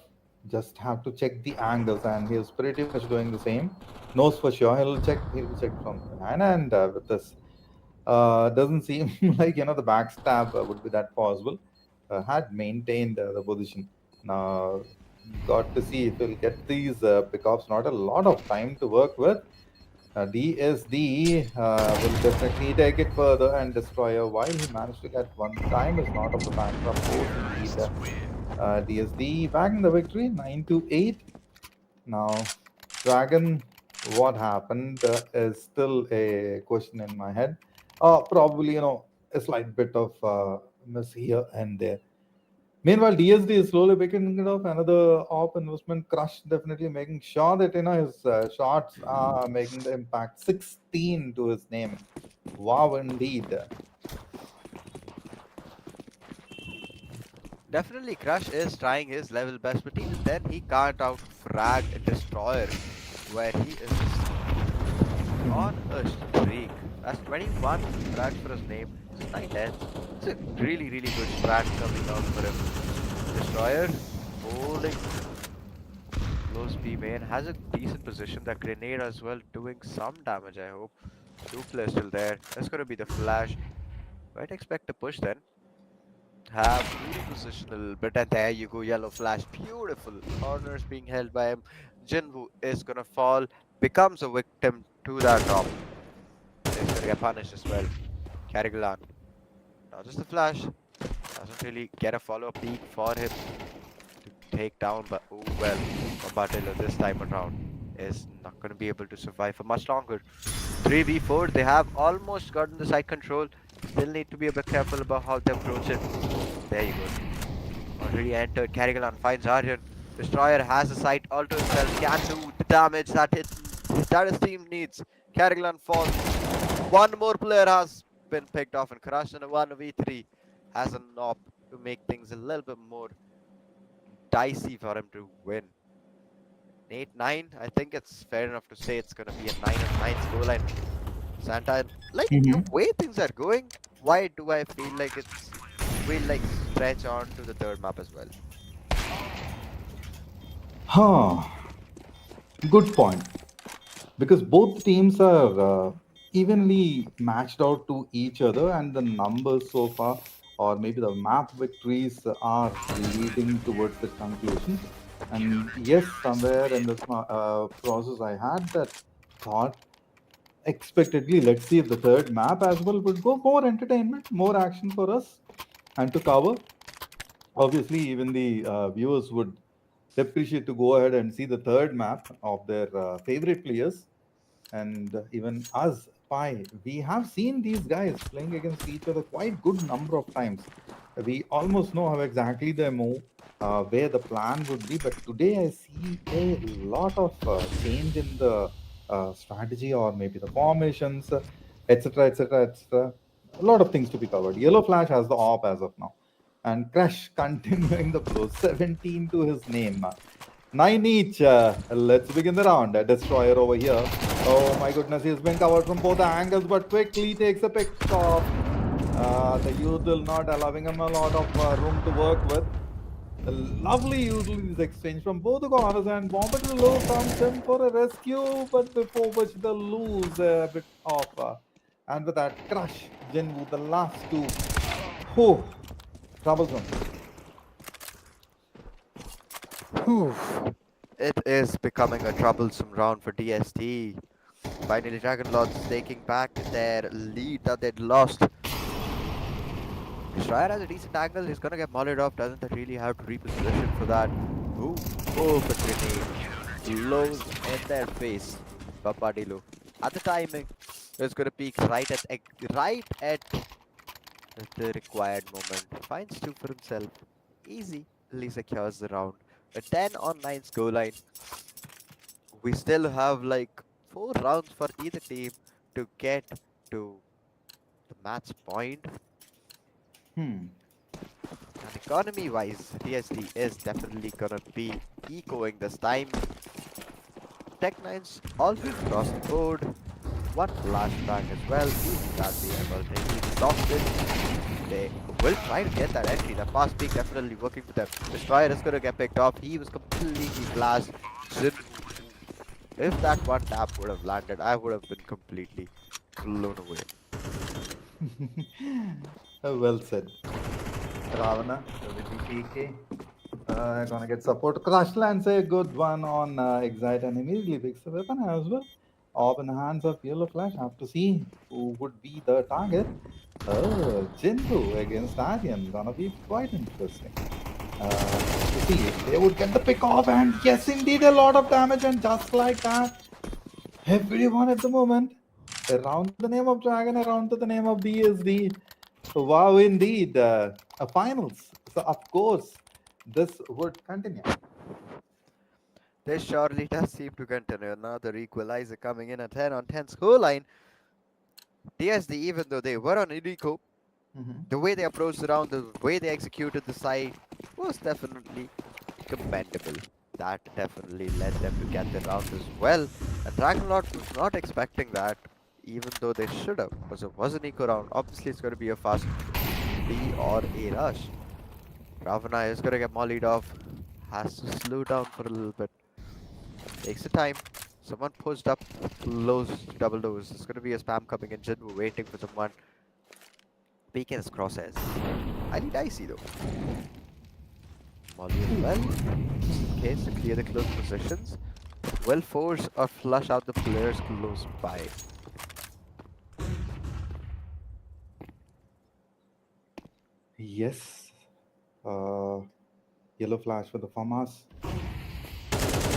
just have to check the angles, and he's pretty much doing the same. Knows for sure he'll check from behind, and with this, doesn't seem like the backstab would be that possible. Had maintained the position. Now, got to see if he'll get these pickoffs. Not a lot of time to work with. DSD will definitely take it further and destroy. While he managed to get one time, is not of the factor, of course. Indeed, DSD bagging the victory, 9-8. Now, Dragon, what happened is still a question in my head. Probably, a slight bit of miss here and there. Meanwhile, DSD is slowly picking it up. Another op investment crush, definitely making sure that his shots are making the impact. 16 to his name. Wow, indeed. Definitely, Crush is trying his level best, but even then, he can't out frag a Destroyer, where he is just on a streak. That's 21 frags for his name. It's 9-10. It's a really, really good strat coming out for him. Destroyer holding close B main, has a decent position. That grenade as well, doing some damage, I hope. Two players still there. That's gonna be the flash. Might expect a push then. Have to reposition a little bit, and there you go, yellow flash. Beautiful corners being held by him. Jinwoo is gonna fall, becomes a victim to that drop. He's gonna get punished as well. Karagalan. Now just a flash. Doesn't really get a follow-up peek for him to take down, but oh well. Bombardillo this time around is not gonna be able to survive for much longer. 3v4, they have almost gotten the side control. Still need to be a bit careful about how they approach it. There you go. Already entered. Karagalan finds Aryan. Destroyer has a sight all to himself. Can do the damage that his team needs. Karagalan falls. One more player has been picked off and crushed in a 1v3. Has a knob to make things a little bit more dicey for him to win. 8-9. I think it's fair enough to say it's gonna be a 9-9 scoreline. Santa, like the Mm-hmm. way things are going, why do I feel like will like stretch on to the third map as well? Huh. Good point. Because both teams are evenly matched out to each other, and the numbers so far, or maybe the map victories, are leading towards the conclusion. And yes, somewhere in this process, I had that thought. Expectedly, let's see if the third map as well would go more entertainment, more action for us and to cover. Obviously, even the viewers would appreciate to go ahead and see the third map of their favorite players. And even us, Pi, we have seen these guys playing against each other quite good number of times. We almost know how exactly they move, where the plan would be. But today I see a lot of change in the strategy or maybe the formations, etc., etc., etc. A lot of things to be covered. Yellow Flash has the op as of now, and Crash continuing the blow. 17 to his name. Nine each. Let's begin the round. A destroyer over here. Oh my goodness, he's been covered from both angles, but quickly takes a pick off. The usual not allowing him a lot of room to work with. A lovely usually exchange from both the corners, and Bombadillo comes in for a rescue, but before which they lose a bit of. And with that crush, Jinwoo, the last two. Whew, troublesome. Whew. It is becoming a troublesome round for DST. Finally, Dragon Lords taking back their lead that they'd lost. Destroyer has a decent angle. He's gonna get mollied off. Doesn't really have to reposition for that. Ooh, open grenade. Blows in their face. Papadilo. At the timing, it's gonna peak right at the required moment. Finds two for himself. Easy. Lee secures the round. A 10 on 9 scoreline. We still have like 4 rounds for either team to get to the match point. Hmm. And economy wise, TSD is definitely gonna be ecoing this time. Tech 9's always across the board. One flashbang as well. Even that they are already exhausted. They will try to get that entry. The fast peak definitely working for them. Destroyer is gonna get picked off. He was completely blasted. If that one tap would have landed, I would have been completely blown away. Well said. Ravana with the PK. Gonna get support. Crush lands a good one on Excite and immediately picks the weapon as well. Orb in the hands of Yellow Flash. Have to see who would be the target. Oh, Jindu against Aryan. Gonna be quite interesting. To see if they would get the pick off, and yes, indeed, a lot of damage, and just like that, everyone at the moment around the name of Dragon, around to the name of DSD. Wow, indeed. A finals. So, of course, this would continue. This surely does seem to continue. Another equalizer coming in at 10 on 10 scoreline. TSD, even though they were on Idico, Mhm. the way they approached the round, the way they executed the side was definitely commendable. That definitely led them to get the round as well. And Dragonlord was not expecting that, even though they should have, because it was an eco round. Obviously, it's going to be a fast B or a rush. Ravana is going to get mollied off, has to slow down for a little bit. Takes the time. Someone pushed up lows, double lows. There's going to be a spam coming in. Jinwoo waiting for someone. Peeking his crosshairs. Highly dicey though. Molly as well, just in case to clear the close positions. Will force or flush out the players close by. Yes. Uh, Yellow Flash for the Famas.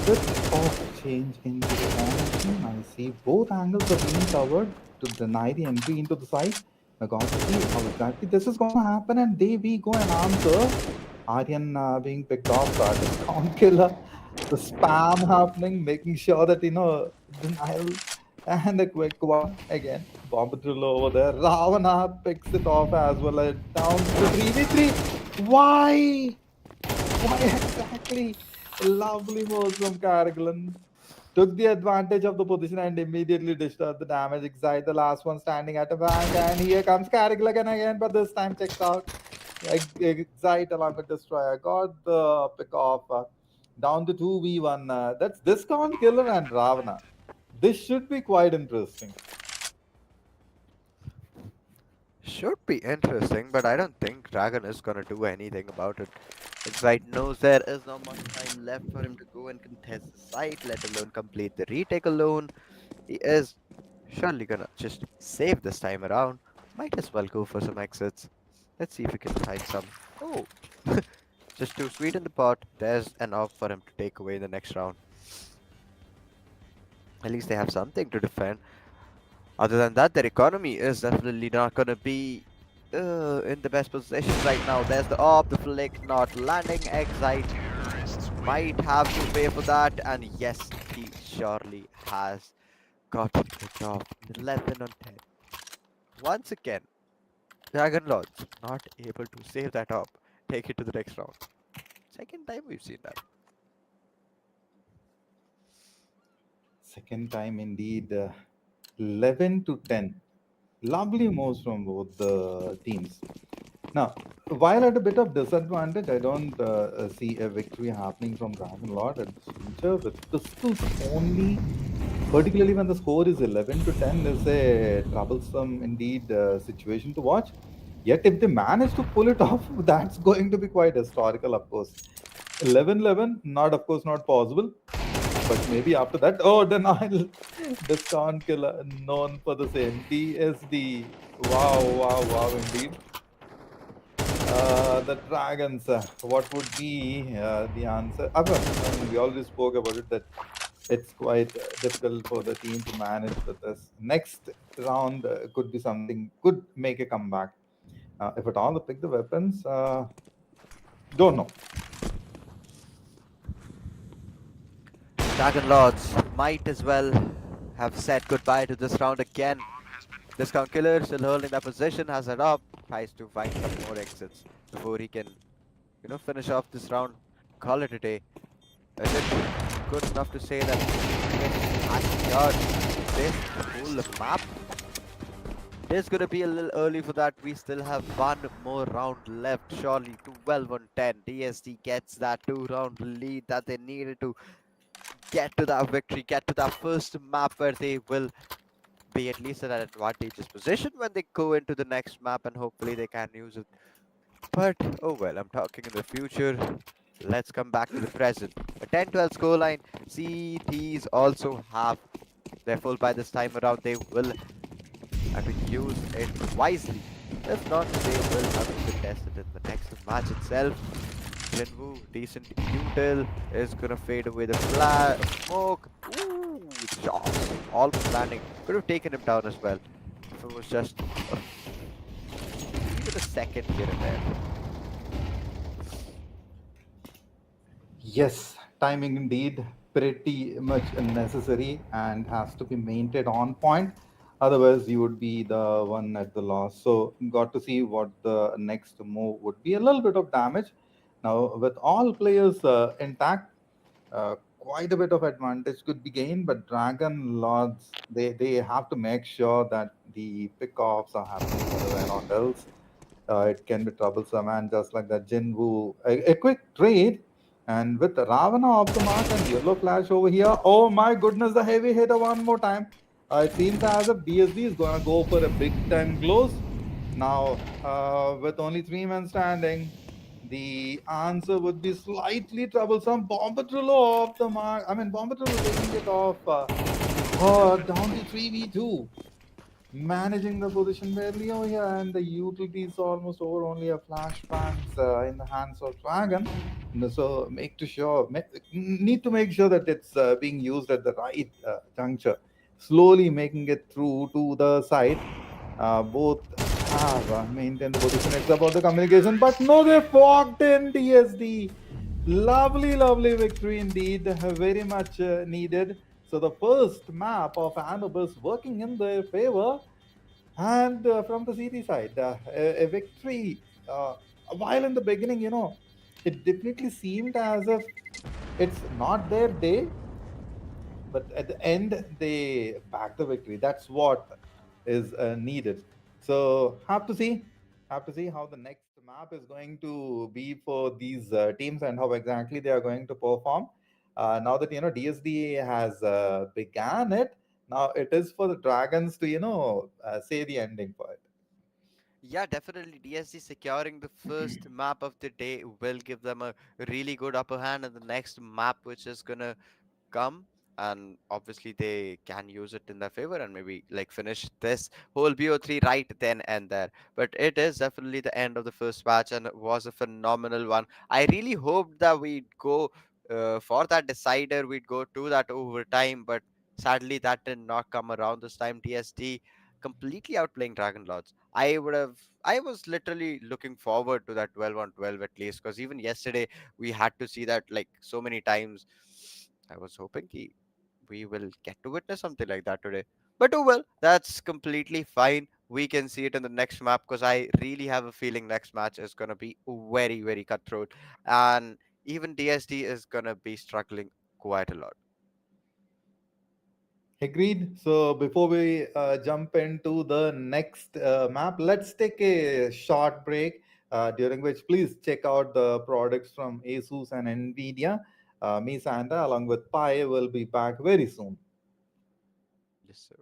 Bit of change into the formation. I see both angles are being covered to deny the entry into the site. I got to see how exactly this is going to happen, and there we go and answer. Aryan being picked off, discount killer, the spam happening, making sure that denial, and a quick one again. Bombadillo over there. Ravana picks it off as well. Down to 3v3. Why? Why exactly? Lovely moves from Karglan. Took the advantage of the position and immediately dished out the damage. Excite the last one standing at a bank, and here comes Kargil again, but this time checks out. Excite along with Destroyer got the pick off. Down to 2v1. That's Discount Killer and Ravana. This should be quite interesting. Should be interesting, but I don't think Dragon is gonna do anything about it. Excite knows there is not much time left for him to go and contest the site, let alone complete the retake alone. He is Surely gonna just save this time around. Might as well go for some exits. Let's see if we can find some. Oh, just to sweeten the pot, there's an op for him to take away the next round. At least they have something to defend. Other than that, their economy is definitely not gonna be in the best position right now. There's the op, the flick not landing. Excite might have to pay for that, and yes, he surely has got the job. 11 on 10. Once again, Dragon Lords not able to save that up. Take it to the next round. Second time we've seen that. Second time indeed. 11 to 10. Lovely moves from both the teams. Now, while at a bit of disadvantage, I don't see a victory happening from Dragon Lord at this juncture. With pistols only, particularly when the score is 11 to 10, is a troublesome indeed situation to watch. Yet, if they manage to pull it off, that's going to be quite historical, of course. 11-11, not of course not possible, but maybe after that, oh, denial. Discount killer, known for the same. DSD. Wow, wow, wow, indeed. The dragons. What would be the answer? I mean, we already spoke about it that it's quite difficult for the team to manage with this. Next round could be something, could make a comeback. If at all, they pick the weapons, don't know. Dragon Lords might as well have said goodbye to this round again. Discount Killer still holding that position, has it up, tries to find some more exits before he can, finish off this round. Call it a day. Is it good enough to say that he has secured this whole map? It is going to be a little early for that. We still have one more round left. Surely 12 on 10. DSD gets that 2 round lead that they needed to get to that victory, get to that first map where they will be at least in an advantageous position when they go into the next map, and hopefully they can use it. But oh well, I'm talking in the future. Let's come back to the present. A 10-12 scoreline. CTs also have their full by this time around. They will have to use it wisely. If not, they will have to contest it in the next match itself. Jinwoo, decent util, is gonna fade away the smoke. Ooh, shots. Almost landing. Could have taken him down as well. If it was just even a second here and there. Yes, timing indeed pretty much necessary and has to be maintained on point. Otherwise, you would be the one at the loss. So, got to see what the next move would be. A little bit of damage. Now, with all players intact, quite a bit of advantage could be gained. But Dragon Lords, they have to make sure that the pickoffs are happening otherwise, or else it can be troublesome. And just like that, Jinwoo, a quick trade. And with Ravana off the mark and yellow flash over here, oh my goodness, the heavy hitter one more time. It seems as if DSD is going to go for a big time close. Now, with only 3 men standing, the answer would be slightly troublesome. Bombadrillo off the mark. I mean, Bombadrillo taking it off. Down to 3v2, managing the position barely over here, and the utility is almost over. Only a flashbangs in the hands of Dragon. So need to make sure that it's being used at the right juncture. Slowly making it through to the side. Both have maintained the position. It's about the communication, but no, they fogged in DSD. Lovely, lovely victory indeed. Very much needed. So the first map of Anubis working in their favor, and from the CT side, a victory. While in the beginning, it definitely seemed as if it's not their day, but at the end they back the victory. That's what is needed. So have to see how the next map is going to be for these teams and how exactly they are going to perform. Now that DSD has began it, now it is for the Dragons to say the ending for it. Yeah, definitely. DSC securing the first map of the day will give them a really good upper hand in the next map, which is gonna come. and obviously they can use it in their favor and maybe like finish this whole BO3 right then and there. But it is definitely the end of the first match, and it was a phenomenal one. I really hoped that we'd go for that decider, we'd go to that overtime, but sadly that did not come around this time. TSD completely outplaying Dragon Lords. I was literally looking forward to that 12 on 12 at least, because even yesterday we had to see that like so many times. I was hoping we will get to witness something like that today. But oh well, that's completely fine. We can see it in the next map, because I really have a feeling next match is gonna be very, very cutthroat. And even DSD is gonna be struggling quite a lot. Agreed. So before we jump into the next map, let's take a short break, during which please check out the products from ASUS and NVIDIA. Me, Santa, along with Pi, will be back very soon. Yes, sir.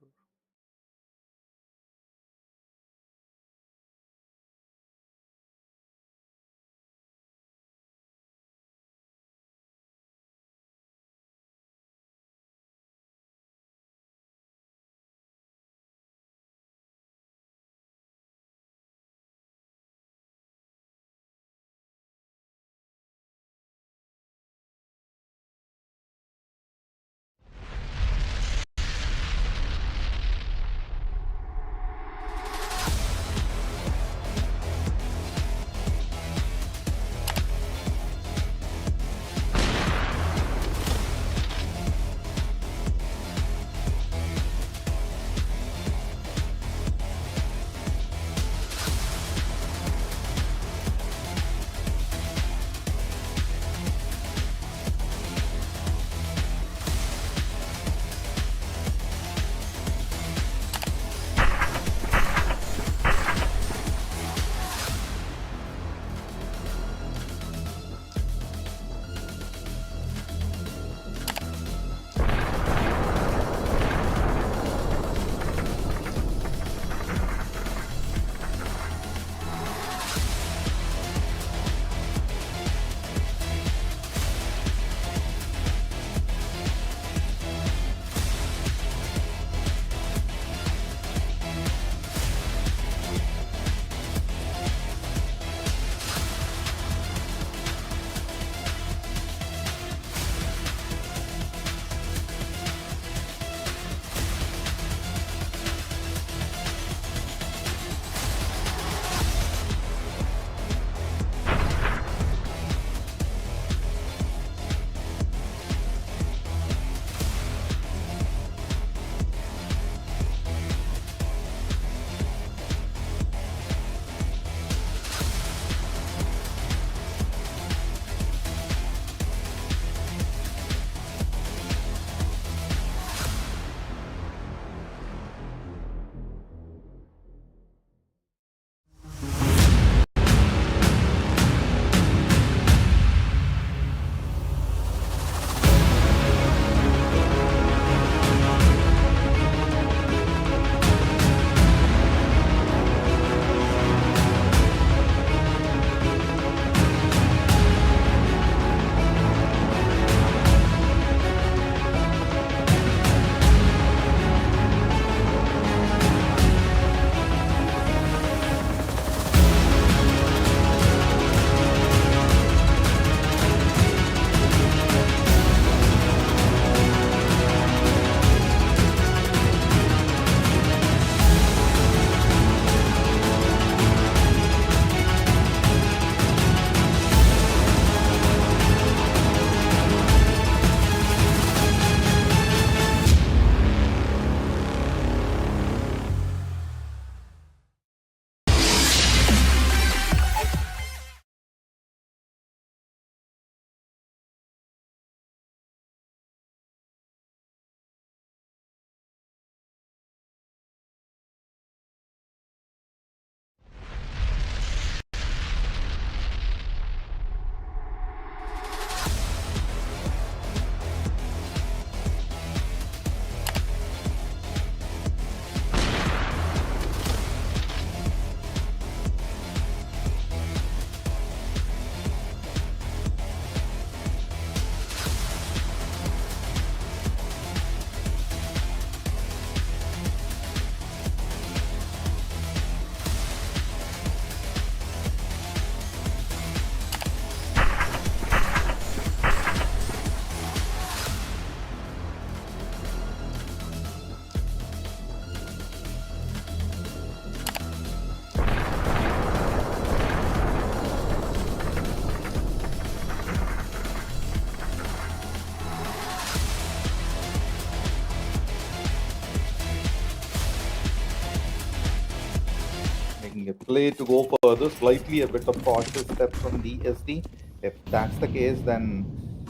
play to go further. Slightly a bit of cautious step from the SD. If that's the case, then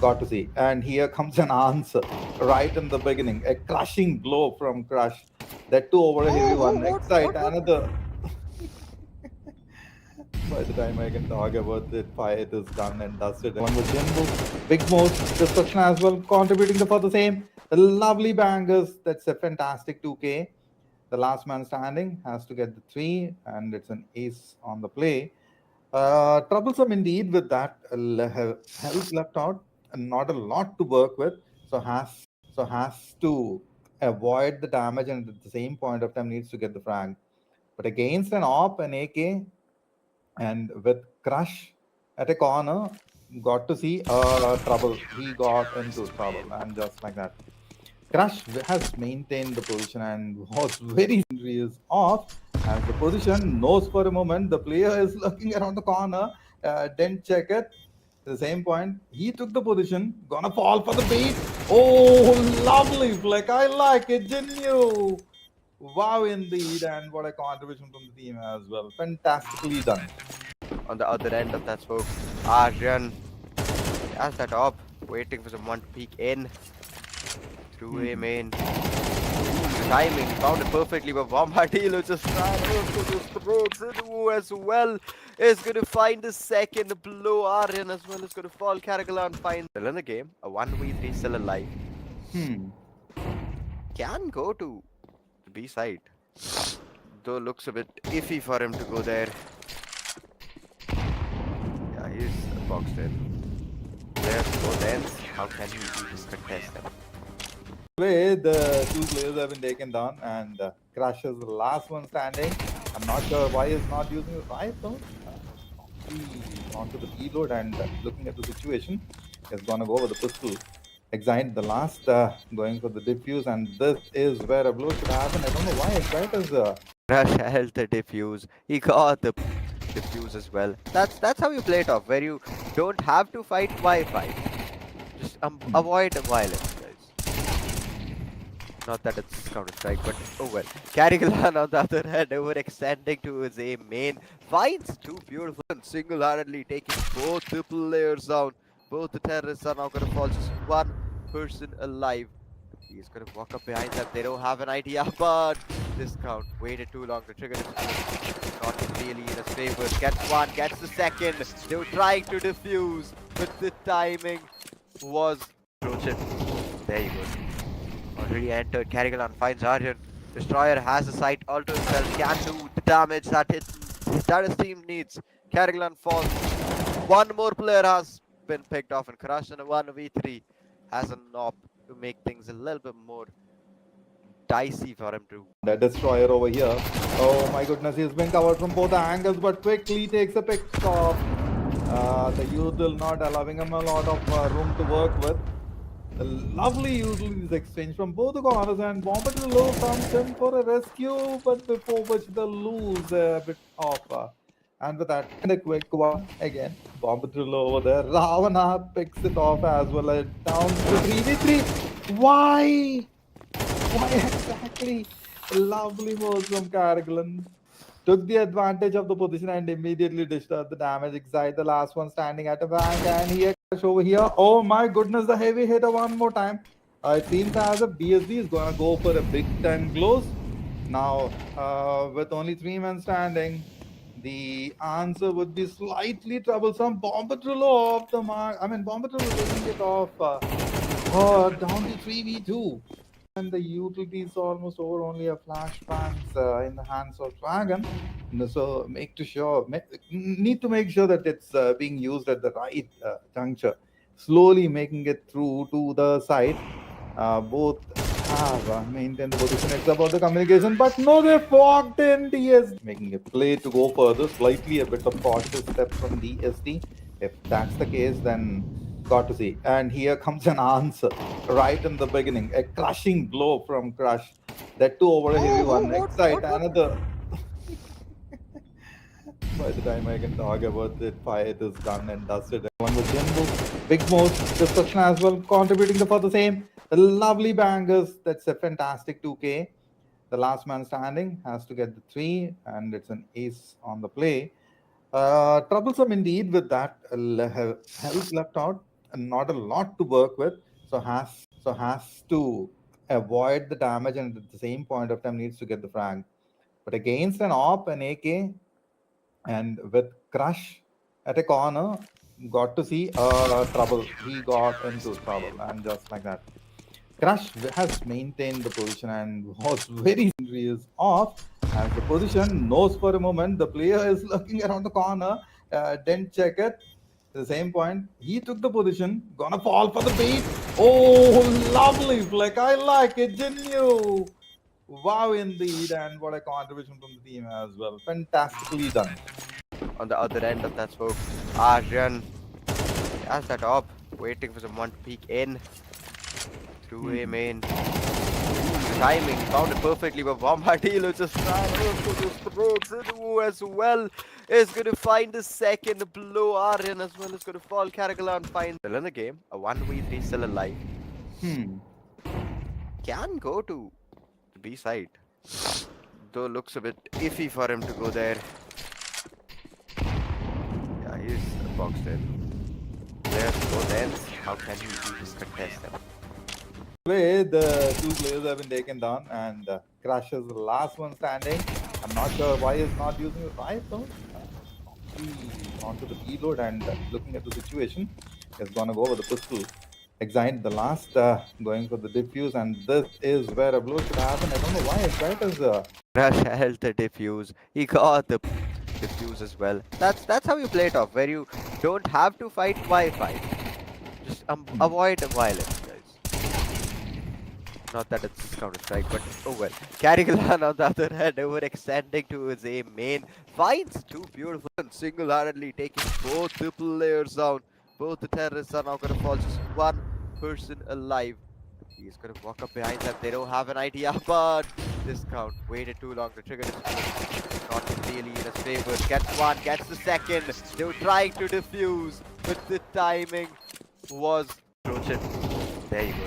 got to see. And here comes an answer right in the beginning. A crushing blow from Crush. That too over a heavy one. Excite another. By the time I can talk about it, fight is done and dusted. One was Jimbo, Big Most, Destruction as well, contributing for the same. The lovely bangers. That's a fantastic 2K. The last man standing has to get the 3, and it's an ace on the play. Troublesome indeed with that help left out, and not a lot to work with. So has to avoid the damage, and at the same point of time needs to get the frag. But against an op, an AK, and with Crush at a corner, got to see trouble. He got into trouble, and just like that. Crush has maintained the position and was very is off. As the position knows for a moment, the player is looking around the corner, didn't check it. At the same point, he took the position, gonna fall for the bait. Oh, lovely flick! I like it, didn't you? Wow, indeed, and what a contribution from the team as well. Fantastically done. On the other end of that smoke, Aryan has that up, waiting for someone to peek in. Through him in. Timing, found it perfectly, but Bombardilo just ran over to his throat. Sidhu as well is going to find the second blow. Aryan as well is going to fall. Karagalan finds still in the game. A 1v3 still alive. Can go to the B side. Though looks a bit iffy for him to go there. Yeah, he's boxed in. There's both ends. How can he even contest them? Way the two players have been taken down, and Crash is the last one standing. I'm not sure why he's not using his rifle. Onto the reload and looking at the situation, he's gonna go with the pistol. Excite the last going for the diffuse, and this is where a blow should happen. I don't know why Excite is. Crash held the diffuse. He got the diffuse as well. That's how you play it off, where you don't have to fight Wi-Fi. Just avoid violence, guys. Not that it's Counter-Strike, but oh well. Karagalan on the other hand, overextending to his A main. Finds two beautiful and single-handedly taking both the players down. Both the terrorists are now going to fall. Just one person alive. He's going to walk up behind them. They don't have an idea, but this count waited too long to trigger this. Not really in his favor. Gets one, gets the second. They were trying to defuse, but the timing was approaching. There you go. Already entered. Karagalan finds Aryan. Destroyer has a sight all to himself. Can do the damage that his team needs. Karagalan falls. One more player has been picked off, and Crush in a 1v3 has a knob to make things a little bit more dicey for him to. The Destroyer over here. Oh my goodness, he's been covered from both angles, but quickly takes a pick off. The youth will not allowing him a lot of room to work with. The lovely utilities exchange from both the corners, and Bombardilo comes in for a rescue, but before which they'll lose a bit of. And with that, and a quick one again. Bombardilo over there. Ravana picks it off as well. Down to 3v3. Why? Why exactly? Lovely moves from Karagalan. Took the advantage of the position and immediately dished out the damage. Excite the last one standing at a bank, and here over here. Oh my goodness, the heavy hitter one more time. It seems as if BSD is gonna go for a big time close. Now, with only 3 men standing, the answer would be slightly troublesome. Bombardilo off the mark. I mean, Bombardilo taking it off. Down to 3v2. And the utility is almost over, only a flashbangs in the hands of Dragon. So need to make sure that it's being used at the right juncture. Slowly making it through to the side. Both have maintained the position. It's about the communication, but no, they fogged in DS. Making a play to go further, slightly a bit of cautious step from DSD. If that's the case, then got to see. And here comes an answer right in the beginning. A crushing blow from Crush. That too over a heavy one. Excite another. By the time I can talk about it, fight is done and dusted. One was Jimbo, Big Most, Destruction as well, contributing for the same. The lovely bangers. That's a fantastic 2K. The last man standing has to get the three, and it's an ace on the play. Troublesome indeed with that health left out, and not a lot to work with. So has to avoid the damage, and at the same point of time needs to get the frag. But against an op, an AK, and with Crush at a corner, got to see trouble. He got into trouble, and just like that. Crush has maintained the position and was very is off as the position knows for a moment the player is looking around the corner, didn't check it. At the same point, he took the position, gonna fall for the bait. Oh, lovely flick! I like it, didn't you? Wow, indeed, and what a contribution from the team as well. Fantastically done. On the other end of that smoke, Aryan has that up, waiting for someone to peek in through a main. Timing found it perfectly, but Bombardilo just ran over those throats. Who as well is going to find the second blow. Aryan as well is going to fall. Karagalan finds still in the game. A 1v3 still alive. Can go to the B side, though looks a bit iffy for him to go there. Yeah, he's boxed in. There's both ends. How can he just contest them? Way the two players have been taken down, and Crash is the last one standing. I'm not sure why he's not using the rifle. Onto the payload and looking at the situation, he's gonna go with the pistol. Excite the last going for the diffuse, and this is where a blow should happen. I don't know why Excite is Rush held the diffuse. He got the diffuse as well. That's how you play it off, where you don't have to fight. Why fight? Just avoid violence, guys. Not that it's Counter Strike, but oh well. Karagalan on the other hand, overextending to his aim main, finds two beautiful and single-handedly taking both the players down. Both the terrorists are now gonna fall. Just one person alive. He's gonna walk up behind them. They don't have an idea, but this count waited too long to trigger this. Not really in his favor. Gets one, gets the second. They were trying to defuse, but the timing was broken. There you go.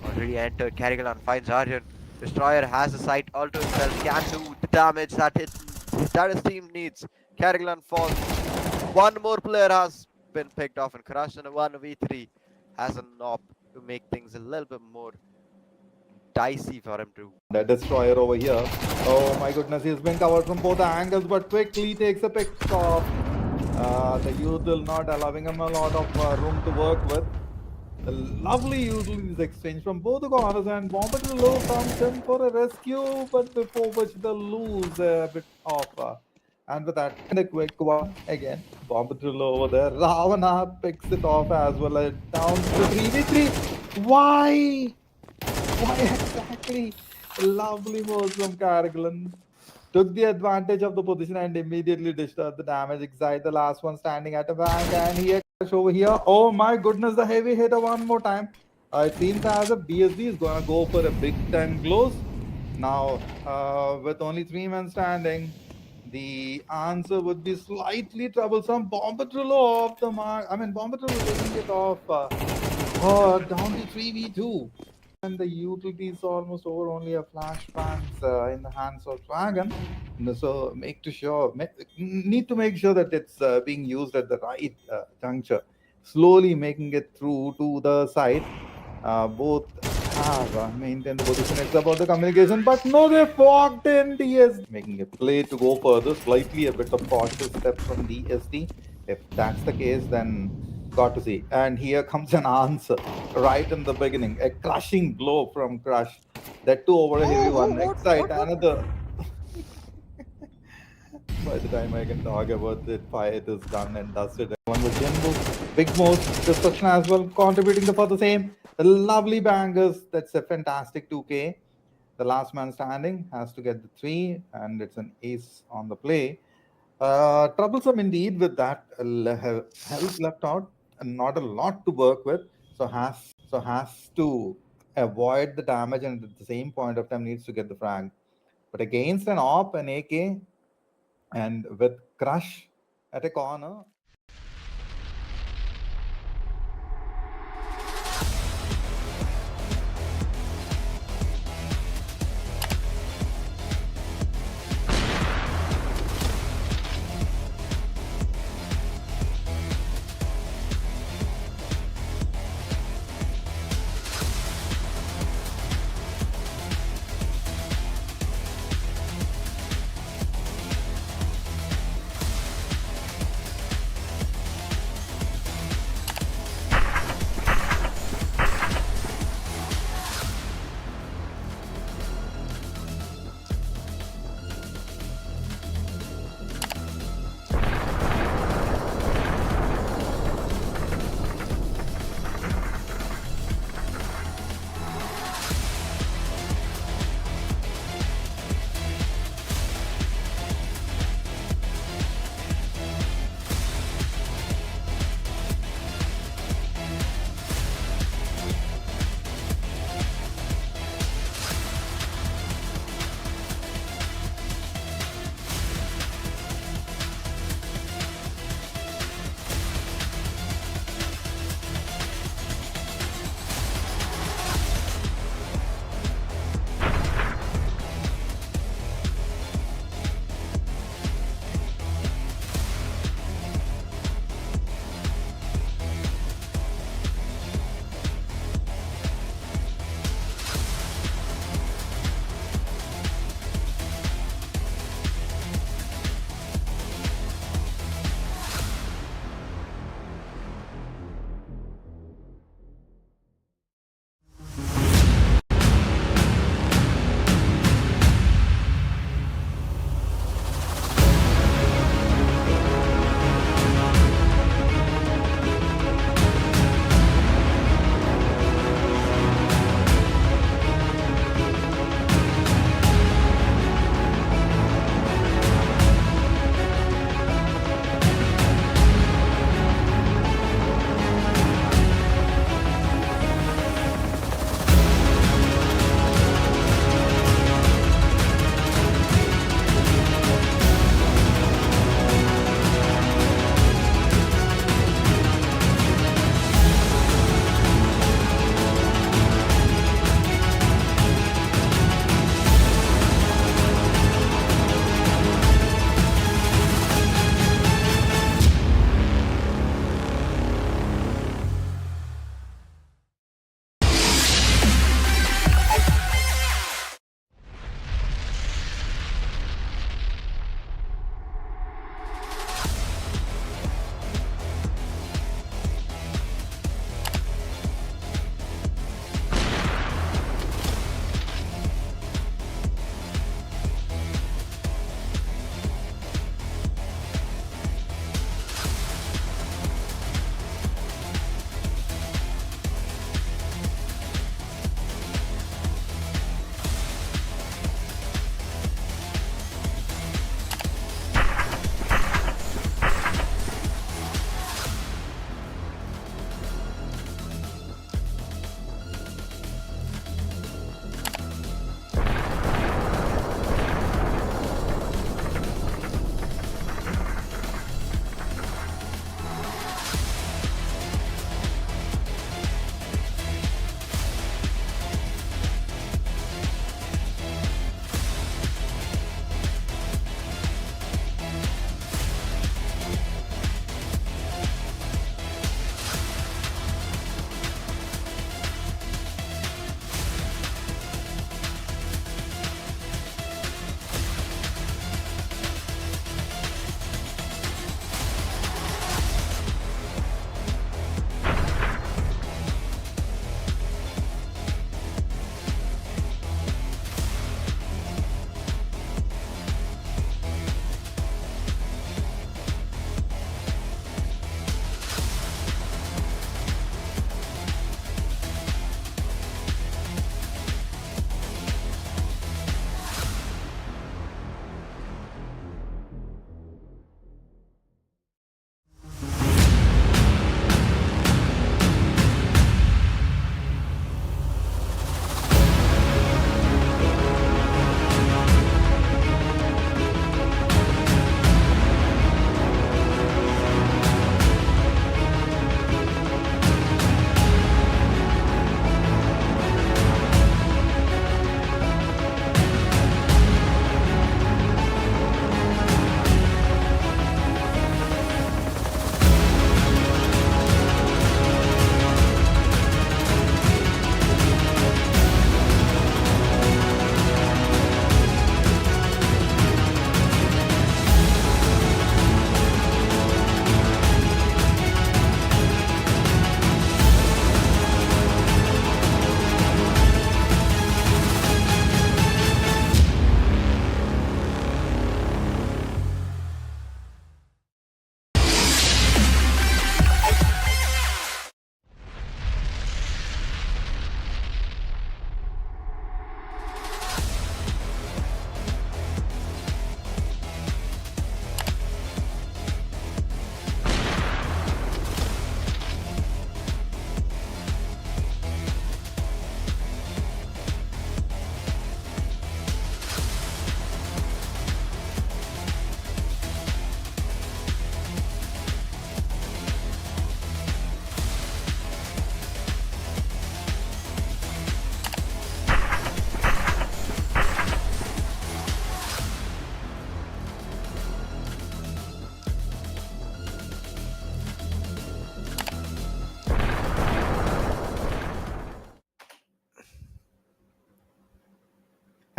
Already entered. Karagalan finds Aryan. Destroyer has a sight all to himself. Can do the damage that his team needs. Karagalan falls. One more player has been picked off, and Crush in a 1v3 has a knob to make things a little bit more dicey for him to. the Destroyer over here. Oh my goodness, he's been covered from both angles, but quickly takes a pick off. The youth will not allowing him a lot of room to work with. The lovely utilities exchange from both the corners, and Bombardillo comes in for a rescue, but before which they lose a bit of. And with that, and a quick one again, Bombardillo over there. Ravana picks it off as well, down to 3v3. Why? Why exactly? Lovely moves from Karagalan. Took the advantage of the position and immediately dished out the damage. Excite the last one standing at a bank, and here over here. Oh my goodness, the heavy hitter one more time. It seems as if BSD is gonna go for a big time close. Now, with only 3 men standing, the answer would be slightly troublesome. Bombardillo off the mark. I mean, Bombardillo taking it off. Down to 3v2. And the utility is almost over, only a flashbangs in the hands of Dragon. So need to make sure that it's being used at the right juncture. Slowly making it through to the side. Both have maintained the position. It's about the communication, but no, they fogged in DSD. Making a play to go further, slightly a bit of cautious step from DSD. If that's the case, then got to see. And here comes an answer right in the beginning. A crushing blow from Crush. That too over a heavy one. Excite another. By the time I can talk about it, fight is done and dusted. One with Jimbo. Big moves, destruction as well, contributing for the same. The lovely bangers. That's a fantastic 2K. The last man standing has to get the 3, and it's an ace on the play. Troublesome indeed with that health left out, and not a lot to work with. So has to avoid the damage, and at the same point of time needs to get the frag. But against an op, an AK, and with Crush at a corner.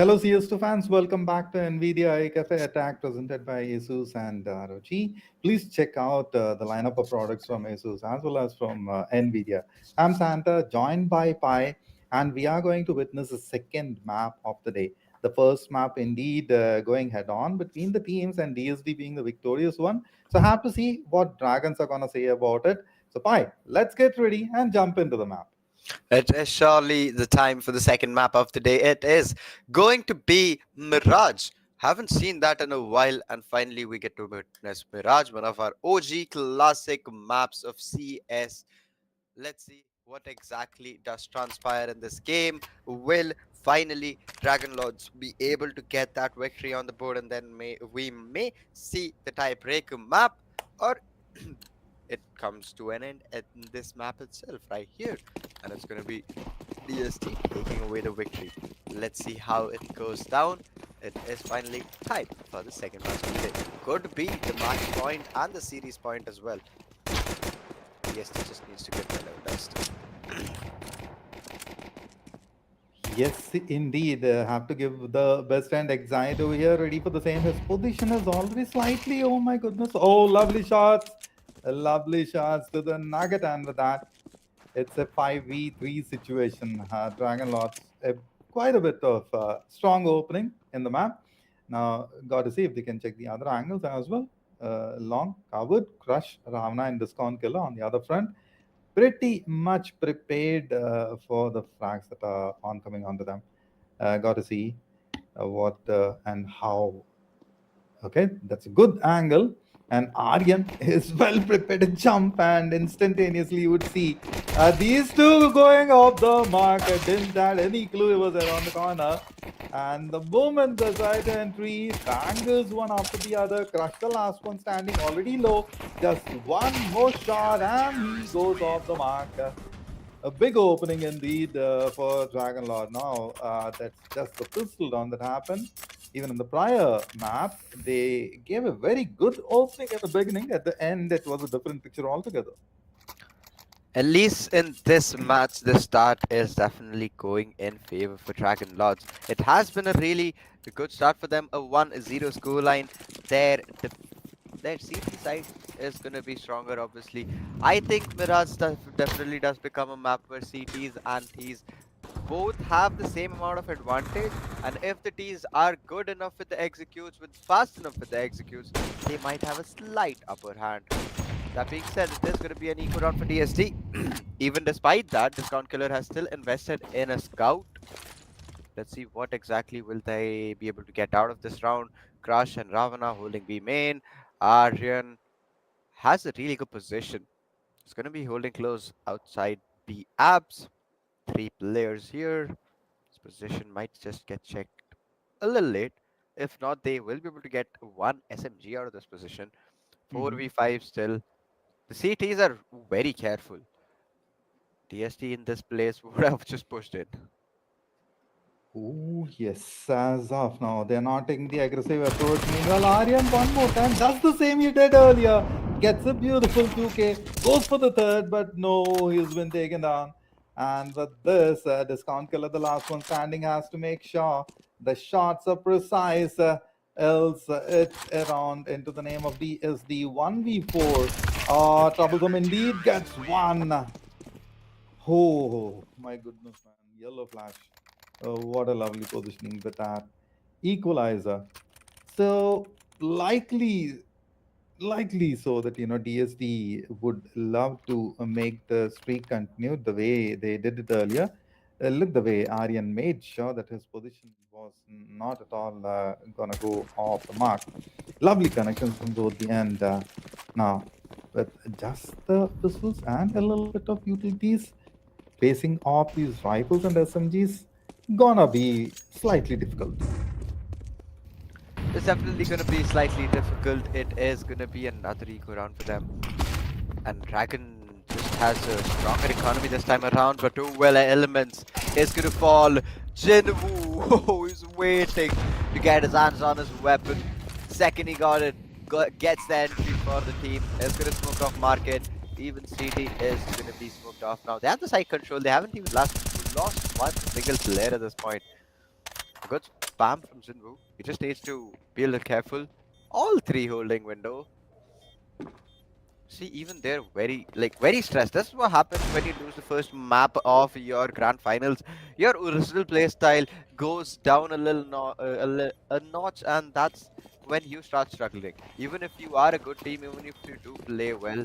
Hello, CS2 fans. Welcome back to NVIDIA iCafe Attack presented by ASUS and ROG. Please check out the lineup of products from ASUS as well as from NVIDIA. I'm Santa, joined by Pi, and we are going to witness the second map of the day. The first map, indeed, going head on between the teams and DSD being the victorious one. So, have to see what Dragons are going to say about it. So, Pi, let's get ready and jump into the map. It is surely the time for the second map of the day. It is going to be Mirage. Haven't seen that in a while, and finally we get to witness Mirage, one of our OG classic maps of CS. Let's see what exactly does transpire in this game. Will finally Dragon Lords be able to get that victory on the board, and then we may see the tiebreaker map, or it comes to an end at this map itself right here, and it's going to be DST taking away the victory. Let's see how it goes down. It is finally tied for the second match of the day. Could be the match point and the series point as well. DST just needs to get better dust. Yes, indeed. Have to give the best and Exite over here, ready for the same. His position is already slightly. Oh my goodness. Oh, lovely shots. Lovely shots to the nugget. And with that, it's a 5v3 situation. Dragon Lords, quite a bit of strong opening in the map. Now, got to see if they can check the other angles as well. Long, covered, crush, Ravana, and discount killer on the other front pretty much prepared for the frags that are oncoming onto them. Got to see what and how. Okay, that's a good angle. And Aryan is well prepared to jump, and instantaneously you would see these two going off the mark. I didn't have any clue it was around the corner. And the moment the side entry bangers one after the other, crush the last one standing already low. Just one more shot, and he goes off the mark. A big opening indeed for Dragon Lord. Now, that's just the pistol down that happened. Even in the prior map, they gave a very good opening at the beginning. At the end, it was a different picture altogether. At least in this match, the start is definitely going in favor for Dragon Lords. It has been a really good start for them, a 1-0 scoreline. Their CT side is going to be stronger, obviously. I think Mirage definitely does become a map where CTs and Ts both have the same amount of advantage, and if the Ts are good enough with the executes, fast enough with the executes, they might have a slight upper hand. That being said, it is going to be an eco round for DST. Even despite that, Discount Killer has still invested in a scout. Let's see what exactly will they be able to get out of this round. Crush and Ravana holding B main. Aryan has a really good position. It's going to be holding close outside B abs. 3 players here. This position might just get checked a little late. If not, they will be able to get one SMG out of this position. 4v5 still. The CTs are very careful. DST in this place would have just pushed it. Oh, yes, as of now, they're not taking the aggressive approach. Meanwhile, Aryan one more time does the same he did earlier. Gets a beautiful 2K, goes for the third, but no, he's been taken down. And with this, Discount Killer, the last one standing, has to make sure the shots are precise. Else, it's around into the name of DSD 1v4. Troublesome indeed, gets one. Oh, my goodness, man. Yellow flash. Oh, what a lovely positioning with that equalizer. So likely so that DSD would love to make the streak continue the way they did it earlier. Look the way Aryan made sure that his position was not at all gonna go off the mark. Lovely connections from both the end. Now, with just the pistols and a little bit of utilities, facing off these rifles and SMGs gonna be slightly difficult. It's definitely going to be slightly difficult. It is going to be another eco round for them. And Dragon just has a stronger economy this time around, but two well elements is going to fall. Jinwoo, oh, he's waiting to get his hands on his weapon. Second he got it, gets the entry for the team. Is going to smoke off market. Even CT is going to be smoked off now. They have the side control. They haven't even lost one single player at this point. Good spam from Zinwu. He just needs to be a little careful. All three holding window. See, even they're very stressed. That's what happens when you lose the first map of your grand finals. Your original play style goes down a little a notch, and that's when you start struggling. Even if you are a good team, even if you do play well,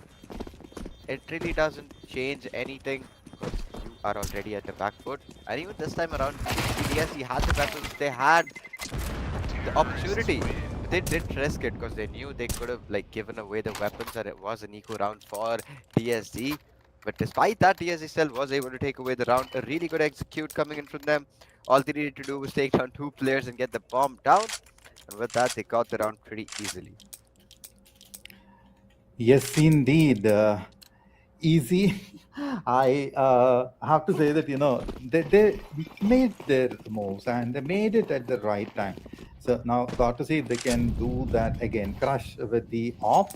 it really doesn't change anything because you are already at the back foot. And even this time around, DSC had the weapons. They had the opportunity. But they didn't risk it because they knew they could have given away the weapons and it was an eco round for DSG. But despite that, DSG still was able to take away the round. A really good execute coming in from them. All they needed to do was take down two players and get the bomb down. And with that, they got the round pretty easily. Yes, indeed. Easy. I have to say that they made their moves and they made it at the right time. So now got to see if they can do that again. Crush with the op.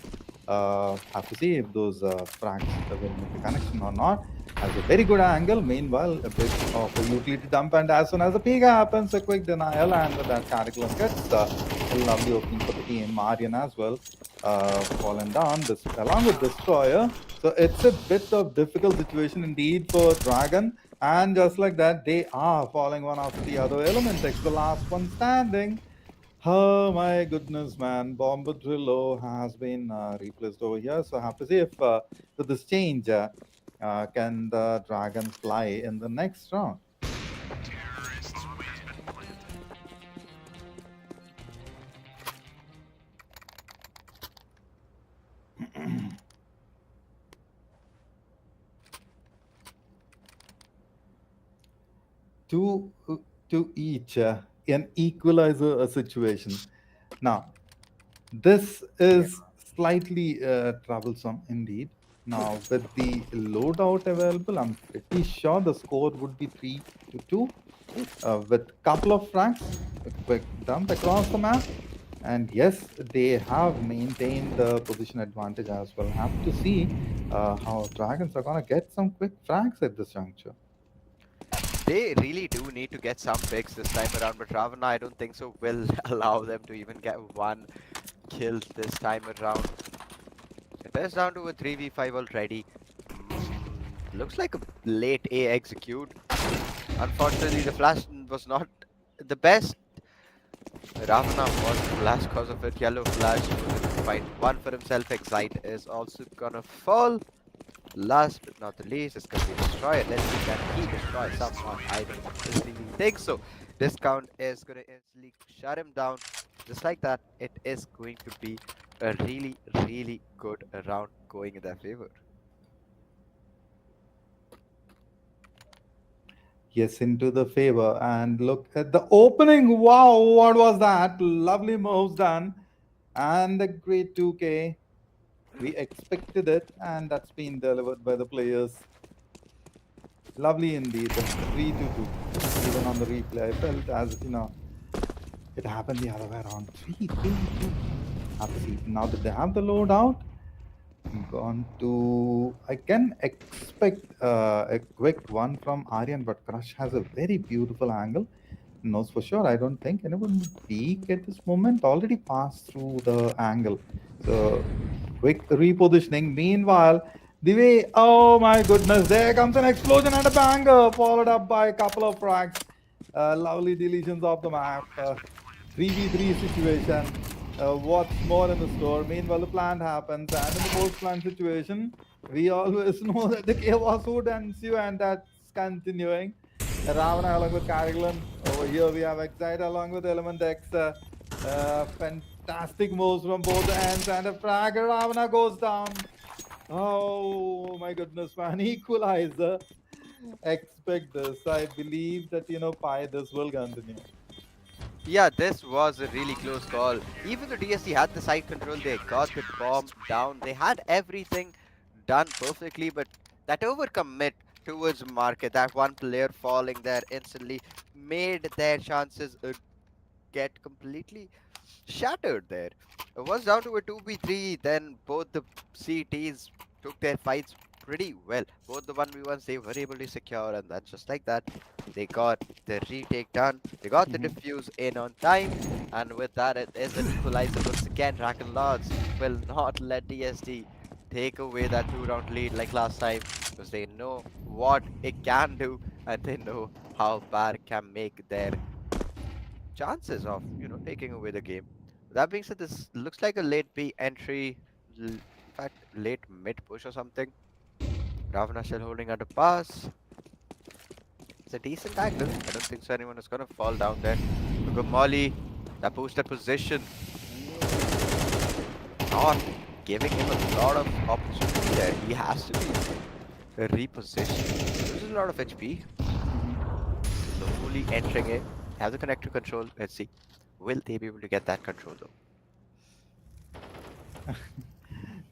Have to see if those frags will make the connection or not. Has a very good angle. Meanwhile, a bit of a utility dump, and as soon as the pega happens, a quick denial, and that curriculum gets a lovely opening for the team. Marian as well fallen down, along with Destroyer. So it's a bit of difficult situation indeed for Dragon. And just like that, they are falling one after the other. Elementex, the last one standing. Oh my goodness, man. Bombadrillo has been replaced over here. So I have to see if with this change, can the Dragons fly in the next round? to to each an equalizer situation. Now, this is slightly troublesome indeed. Now, with the loadout available, I'm pretty sure the score would be 3-2 with couple of frags, a quick dump across the map. And yes, they have maintained the position advantage as well. Have to see how Dragons are going to get some quick frags at this juncture. They really do need to get some picks this time around, but Ravana, I don't think so, will allow them to even get one kill this time around. It is down to a 3v5 already. Looks like a late A execute. Unfortunately, the flash was not the best. Ravana was the flash cause of it. Yellow flash was able to find one for himself. Excite is also gonna fall. Last but not the least, it's gonna be Destroyer. Let's see can he destroy someone. I don't really think so. Discount is gonna instantly shut him down. Just like that, it is going to be a really good round going in their favor. Yes, into the favor. And look at the opening. Wow, what was that? Lovely moves done. And a great 2K. We expected it, and that's been delivered by the players. Lovely indeed. 3-2. Even on the replay, I felt as if, it happened the other way around. 3-2. Have to see. Now that they have the loadout, gone to. I can expect a quick one from Aryan, but Crush has a very beautiful angle. Knows for sure. I don't think anyone would peek at this moment. Already passed through the angle. So quick repositioning. Meanwhile, the way, oh my goodness, there comes an explosion and a banger, followed up by a couple of frags. Lovely deletions of the map. 3v3 situation. What's more in the store? Meanwhile, the plant happens, and in the post-plant situation, we always know that the chaos would ensue, and that's continuing. Ravana along with Carrigan. Over here, we have Excite along with Element X. Fantastic moves from both ends, and a frag. Ravana goes down. Oh my goodness, man! Equalizer. Expect this. I believe that Pi this will continue. Yeah, this was a really close call. Even though DSC had the side control, they got the bomb down. They had everything done perfectly, but that overcommit towards market, that one player falling there instantly made their chances get completely shattered there. It was down to a 2v3, then both the CTs took their fights pretty well. Both the 1v1s they were able to secure, and then just like that, they got the retake done. They got the Mhm. defuse in on time, and with that, it is an equalizer once again. Dragon Lords will not let DSD take away that 2-round lead like last time because they know what it can do and they know how bad it can make their chances of taking away the game. That being said, this looks like a late B entry, in fact, late mid push or something. Ravana still holding under pass. It's a decent angle. I don't think so anyone is gonna fall down there. Look at Molly, that boosted position, not giving him a lot of opportunity there. He has to be repositioned. Loses a lot of HP. Slowly entering it. Have the connector control. Let's see. Will they be able to get that control though?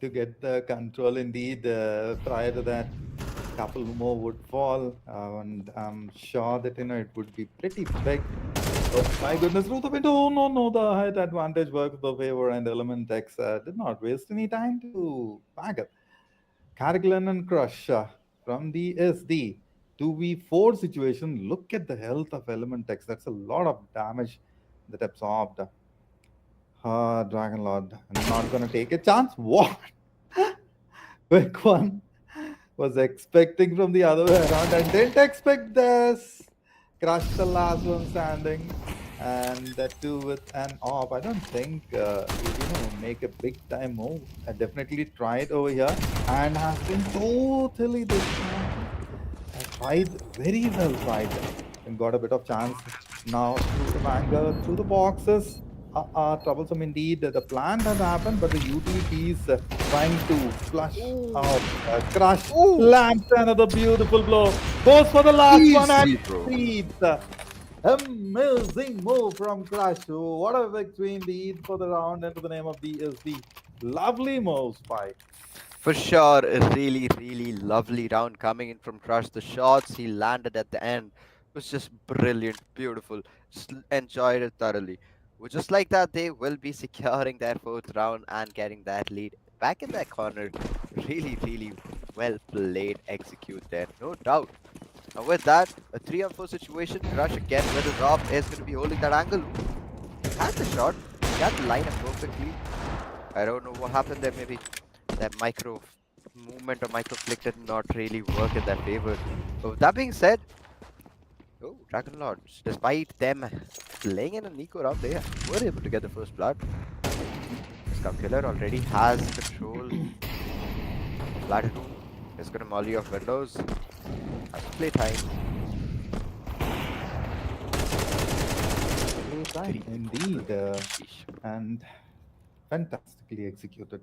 To get the control indeed. Prior to that, couple more would fall, and I'm sure that it would be pretty big. Oh my goodness, through the window! Oh, no, no, the height advantage worked the favor, and Element X did not waste any time to bag it. Carrigan and Crush from the SD. 2v4 situation. Look at the health of Element X. That's a lot of damage that absorbed. Dragon Lord. I'm not gonna take a chance. What? Quick one. Was expecting from the other way around and didn't expect this. Crushed the last one standing. And that too with an op. I don't think make a big time move. I definitely tried over here and has been totally dismantled. I tried very well tried and got a bit of chance now through the banger, through the boxes. Troublesome indeed. The plan has happened, but the utilities trying to flush Ooh, out, crush, ooh, lands another beautiful blow. Goes for the last one and easy, bro. leads. Amazing move from Crush. What a victory indeed for the round into the name of DSD. Lovely move, Spike. For sure, a really, really lovely round coming in from Crush. The shots he landed at the end was just brilliant, beautiful. Just enjoyed it thoroughly. Well, just like that, they will be securing their fourth round and getting that lead back in that corner. Really, really well played execute there, no doubt. And with that, a 3-on-4 situation. Crush again with his op is going to be holding that angle. Had the shot, got the line up perfectly. I don't know what happened there, maybe that micro movement or micro flick did not really work in their favor. But with that being said, oh, Dragon Lords, despite them playing in an eco round, they were able to get the first blood. Scum Killer already has control of Ladder 2. He's gonna molly off windows. Has to play time. Playtime indeed, Sheesh. and fantastically executed.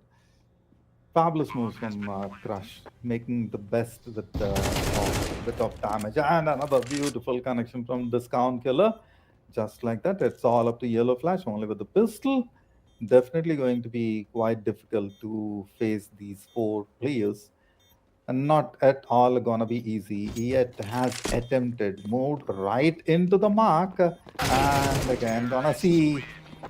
Fabulous moves from Crush, making the best with a bit of damage. And another beautiful connection from Discount Killer. Just like that, it's all up to Yellow Flash, only with the pistol. Definitely going to be quite difficult to face these four players. And not at all gonna be easy. Yet has attempted, moved right into the mark, and again gonna see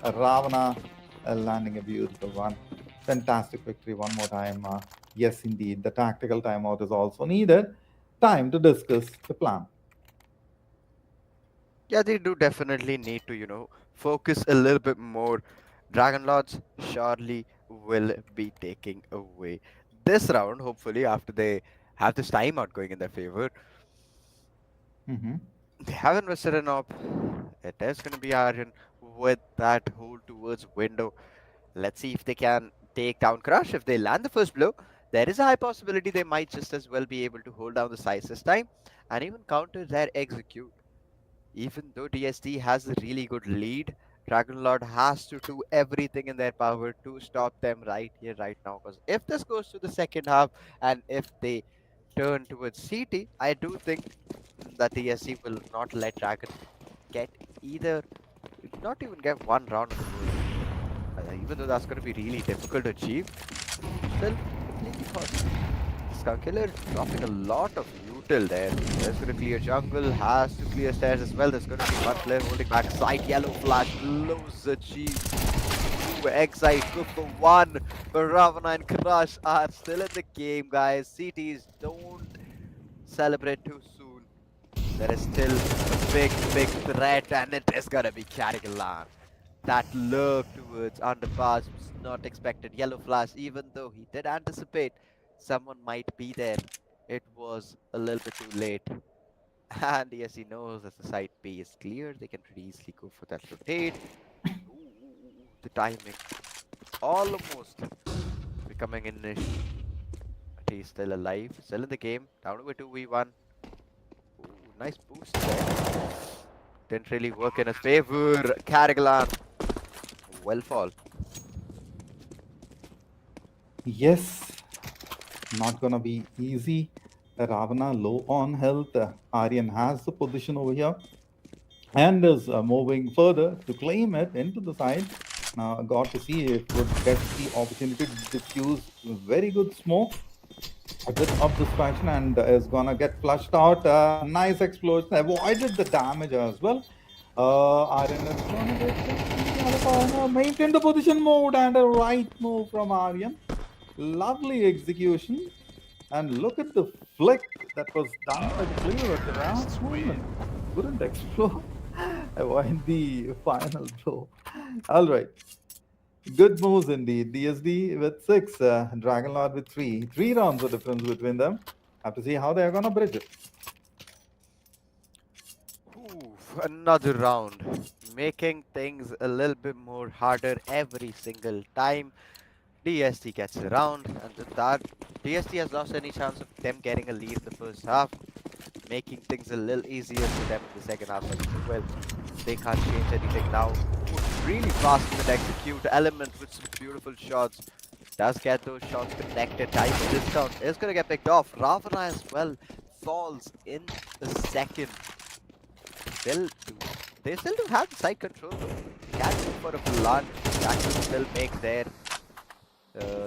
Ravana landing a beautiful one. Fantastic victory one more time. Yes, indeed, the tactical timeout is also needed. Time to discuss the plan. Yeah, they do definitely need to, focus a little bit more. Dragon Lords surely will be taking away this round, hopefully, after they have this timeout going in their favor. Mhm. They haven't invested an op. It is going to be Aryan with that hold towards window. Let's see if they can take down Crush. If they land the first blow, there is a high possibility they might just as well be able to hold down the size this time and even counter their execute. Even though DST has a really good lead, Dragon Lord has to do everything in their power to stop them right here, right now. Because if this goes to the second half and if they turn towards CT, I do think that DST will not let Dragon get either, not even get one round on the board. Even though that's going to be really difficult to achieve, still completely possible. Skunk Killer dropping a lot of util there. There's going to clear jungle, has to clear stairs as well. There's going to be one player holding back side. Yellow Flash blows the G. Excite go for 1. But Ravana and Crush are still in the game, guys. CTs don't celebrate too soon. There is still a big threat, and it is gonna be Carrigalan. That lurk towards underpass was not expected. Yellow flash, even though he did anticipate someone might be there, it was a little bit too late. And yes, he knows that the side B is clear. They can pretty easily go for that rotate. The timing almost becoming an issue. But he's still alive, still in the game. Down to a 2v1. Ooh, nice boost there. Didn't really work in his favor. Carrigalan well fall. Yes, not gonna be easy. Ravana low on health. Aryan has the position over here and is moving further to claim it into the side. Now, got to see if would get the opportunity to diffuse very good smoke, a bit of distraction, and is gonna get flushed out. Nice explosion, avoided the damage as well. Aryan is gonna maintain the position mode and a right move from Aryan. Lovely execution. And look at the flick that was done by the player at the last moment. Couldn't explode. Avoid the final blow. All right. Good moves indeed. DSD with 6, Dragon Lord with 3. 3 rounds of difference between them. Have to see how they're going to bridge it. Oof, another round. Making things a little bit more harder every single time. DST gets around, and with that, DST has lost any chance of them getting a lead in the first half, making things a little easier for them in the second half. Well, they can't change anything now. Really fast with execute element with some beautiful shots. Does get those shots connected. Time discount is going to get picked off. Ravana as well falls in the second. They still do have side control though. Can go for a blunt. That will still make their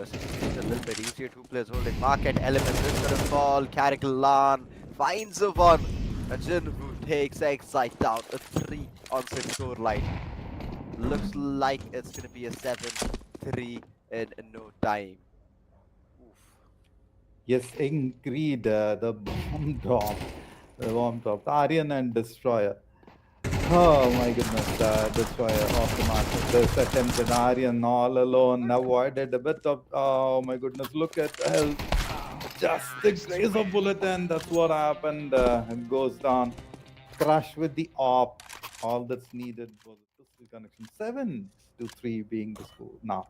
situation a little bit easier. 2 players holding market. Element is going to fall. Carrigalan finds a one. And Jinwoo takes Excite down a 3 on 6 score line. Looks like it's going to be a 7-3 in no time. Oof. Yes, agreed. The bomb drop. The bomb drop. Aryan and Destroyer. Oh my goodness, Destroyer off the market. This attempted Aryan all alone. Avoided a bit of. Oh my goodness, look at the health. Just the grace of bullet, and that's what happened. Goes down. Crush with the op. All that's needed was a pistol connection. 7-3 being the score. Now,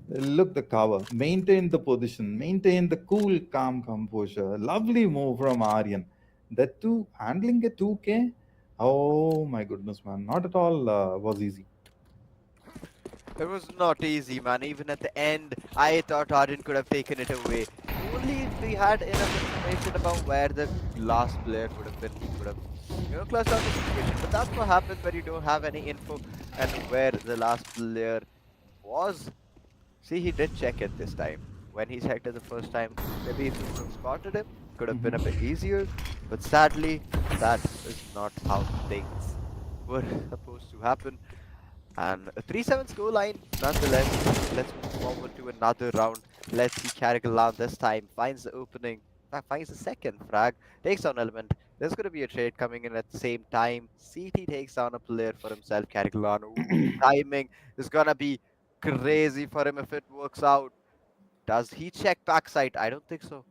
look the cover. Maintain the position. Maintain the cool, calm composure. Lovely move from Aryan. That too, handling a 2K. Oh my goodness, man. Not at all was easy. It was not easy, man. Even at the end, I thought Arden could have taken it away. Only if we had enough information about where the last player would have been, he could have, closed down the situation. But that's what happens when you don't have any info and where the last player was. See, he did check it this time. When he checked it the first time, maybe if he would have spotted him, could have been a bit easier. But sadly, that is not how things were supposed to happen. And a 3-7 scoreline, nonetheless. Let's move forward to another round. Let's see Carrigalan this time finds the opening, finds the second frag, takes down Element. There's going to be a trade coming in at the same time. CT takes down a player for himself. Carrigalan, timing is going to be crazy for him if it works out. Does he check backside? I don't think so.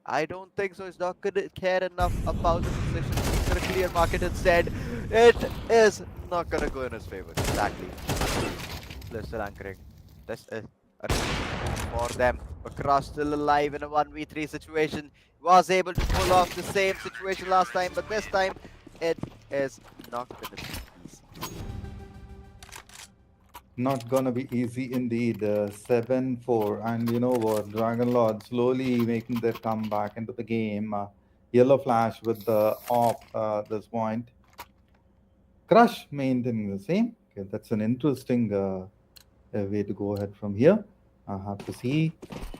I don't think so. He's not going to care enough about the position. He's going to clear market instead. It is not going to go in his favor. Exactly. They're still anchoring. This is a for them. Across still alive in a 1v3 situation. Was able to pull off the same situation last time, but this time it is not going to be easy. Not gonna be easy indeed. 7-4. And you know what? Dragon Lord slowly making their comeback into the game. Yellow Flash with the op this point. Crush maintaining the same. Okay, that's an interesting way to go ahead from here. I have to see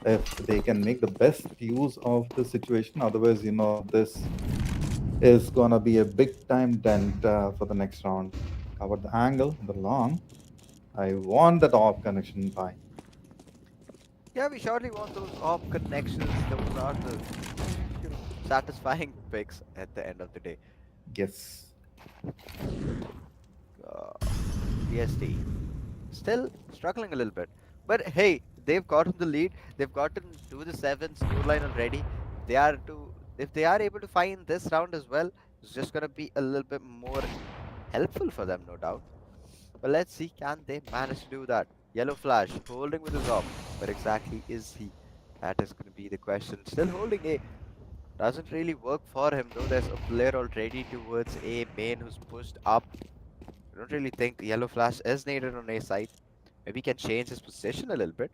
if they can make the best use of the situation. Otherwise, this is gonna be a big time dent for the next round. Cover the angle, the long. I want that off connection by. Yeah, we surely want those op connections. Those are the, satisfying picks at the end of the day. Yes. Uh, DST still struggling a little bit, but hey, they've gotten the lead. They've gotten to the seven scoreline already. If they are able to find this round as well, it's just gonna be a little bit more helpful for them, no doubt. But let's see, can they manage to do that? Yellow Flash holding with his op. Where exactly is he? That is going to be the question. Still holding A. Doesn't really work for him though. There's a player already towards A main who's pushed up. I don't really think Yellow Flash is needed on A side. Maybe he can change his position a little bit.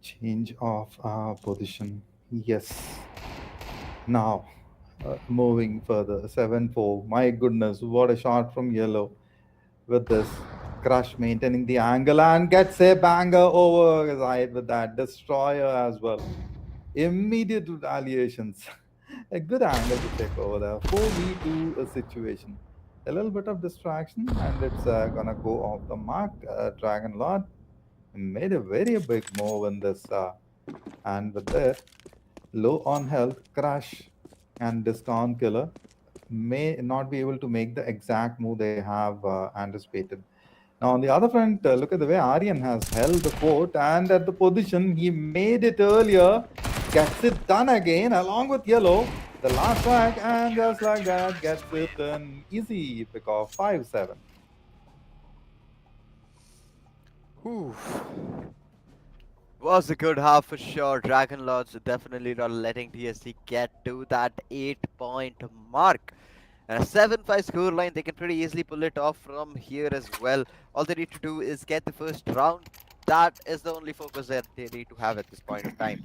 Change of position. Yes. Now, moving further. 7-4. My goodness, what a shot from yellow with this. Crush maintaining the angle and gets a banger over his side with that destroyer as well. Immediate retaliations. A good angle to take over there. 4v2 a situation. A little bit of distraction and it's gonna go off the mark. Dragon Lord made a very big move in this, and with that, low on health, Crash and Discount Killer may not be able to make the exact move they have anticipated. Now, on the other front, look at the way Aryan has held the fort, and at the position he made it earlier, gets it done again along with Yellow. The last track, and just like that, gets it an easy pick off 5-7. Whew. Was a good half for sure. Dragon Lords definitely not letting TSC get to that 8 point mark. And a 7-5 scoreline, they can pretty easily pull it off from here as well. All they need to do is get the first round. That is the only focus that they need to have at this point of time.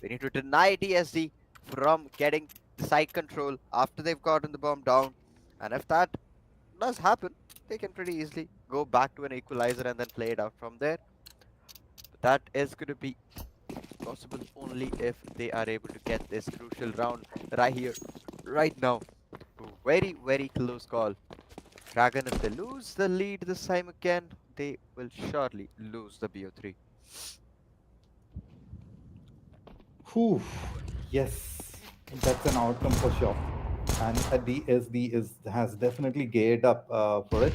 They need to deny TSC from getting the side control after they've gotten the bomb down. And if that does happen, they can pretty easily go back to an equalizer and then play it out from there. But that is going to be possible only if they are able to get this crucial round right here, right now. Very, very close call. Dragon, if they lose the lead this time again, they will surely lose the BO3. Whew. Yes, that's an outcome for sure. And a DSD has definitely geared up for it.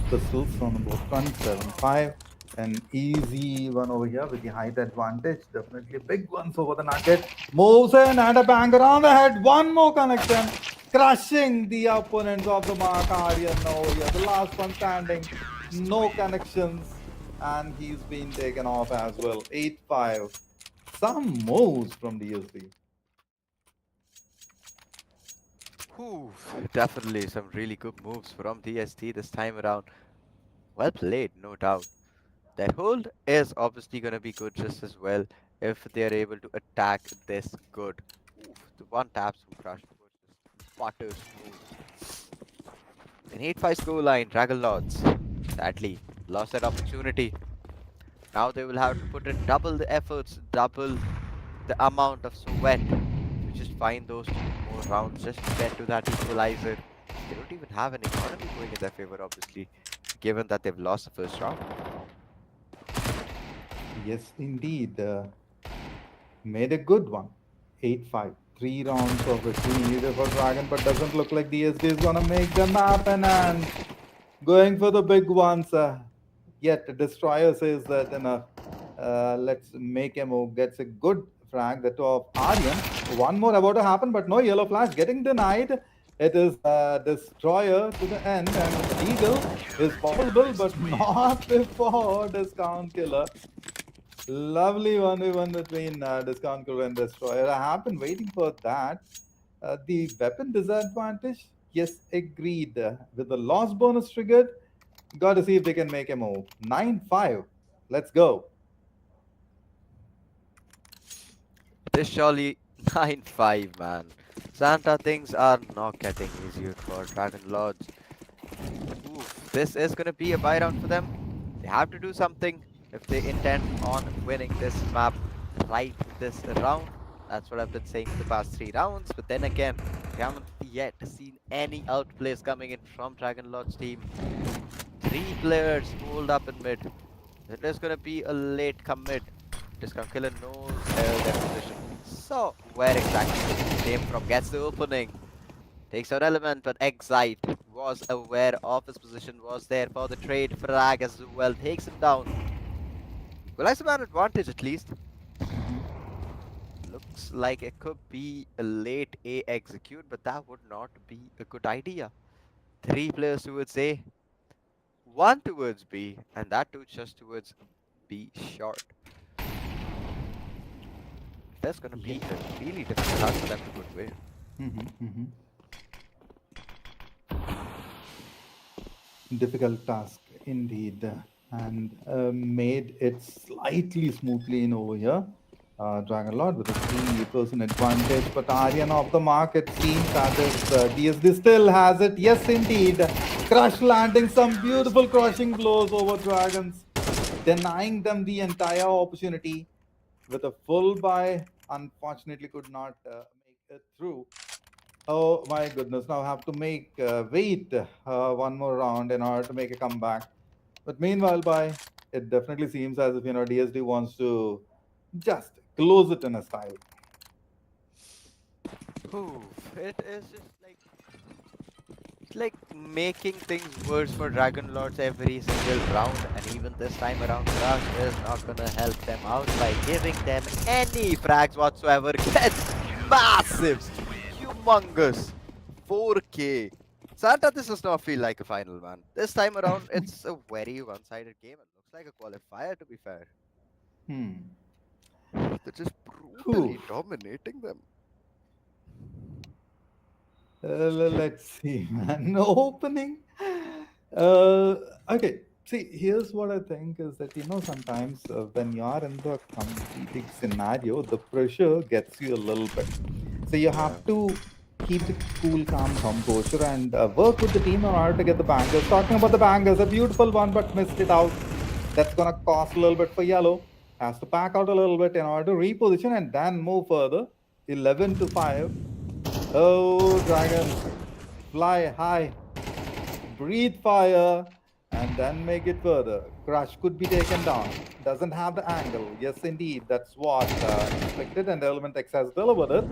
Pistols on both fronts, 7-5. An easy one over here with the height advantage. Definitely big ones over the nugget. Moves in and a banger on the head. One more connection. Crushing the opponents of the mark. Aryan over here. The last one standing. No connections. And he's been taken off as well. 8-5. Some moves from DSD. Whew, definitely some really good moves from DST this time around. Well played, no doubt. Their hold is obviously going to be good just as well if they are able to attack this good. Oof, the one taps from Crush was just butter smooth. An 8-5 scoreline, Dragon Lords. Sadly, lost that opportunity. Now they will have to put in double the efforts, double the amount of sweat to just find those two more rounds, just to get to that equalizer. They don't even have an economy going in their favor, obviously, given that they've lost the first round. Yes, indeed. Made a good one. 8-5. 3 rounds of victory needed for Dragon, but doesn't look like DSD is gonna make them happen and going for the big ones. Yet Destroyer says that enough. Let's make a move. Gets a good frag, that of Aryan. One more about to happen, but no yellow flash getting denied. It is Destroyer to the end, and Eagle is possible, but not before Discount Killer. Lovely 1v1 between Discount Killer and Destroyer. I have been waiting for that. The weapon disadvantage, yes, agreed. With the loss bonus triggered, got to see if they can make a move. 9-5. Let's go. This surely 9-5, man. Santa, things are not getting easier for Dragon Lords. Oof, this is going to be a buy round for them. They have to do something if they intend on winning this map right this round. That's what I've been saying for the past 3 rounds. But then again, they haven't yet seen any outplays coming in from Dragon Lord's team. Three players hold up in mid. It is gonna be a late commit. Discount Killer knows their position. So where exactly the push came from gets the opening. Takes out element, but Excite was aware of his position, was there for the trade. Frag as well takes him down. Equalize the man advantage at least. Looks like it could be a late A execute, but that would not be a good idea. Three players towards A, one towards B, and that too just towards B short. That's gonna Yeah. be a really difficult task for them to put away. Difficult task indeed, and made it slightly smoothly in over here. Dragon Lord with a 3% advantage, but Aryan off the mark. It seems that is DSD still has it. Yes, indeed. Crush landing some beautiful crushing blows over Dragons, denying them the entire opportunity with a full buy. Unfortunately, could not make it through. Oh my goodness! Now I have to make wait one more round in order to make a comeback. But meanwhile, by it definitely seems as if DSD wants to just close it in a style. Oof, it is just like it's like making things worse for Dragon Lords every single round, and even this time around, Crush is not gonna help them out by giving them any frags whatsoever. Gets massive, humongous, 4K. Santa, this does not feel like a final, man. This time around, it's a very one-sided game. It looks like a qualifier, to be fair. Hmm. They're just Whew. brutally dominating them. Let's see, man. No opening. Uh, okay. See, here's what I think is that sometimes when you are in the competing scenario, the pressure gets you a little bit. So you Yeah. have to keep the cool, calm composure and work with the team in order to get the bangers. Talking about the bangers, a beautiful one, but missed it out. That's gonna cost a little bit for yellow. Has to back out a little bit in order to reposition and then move further. 11-5. Oh, dragons, fly high, breathe fire, and then make it further. Crush could be taken down. Doesn't have the angle. Yes, indeed, that's what expected, and Element X has delivered it.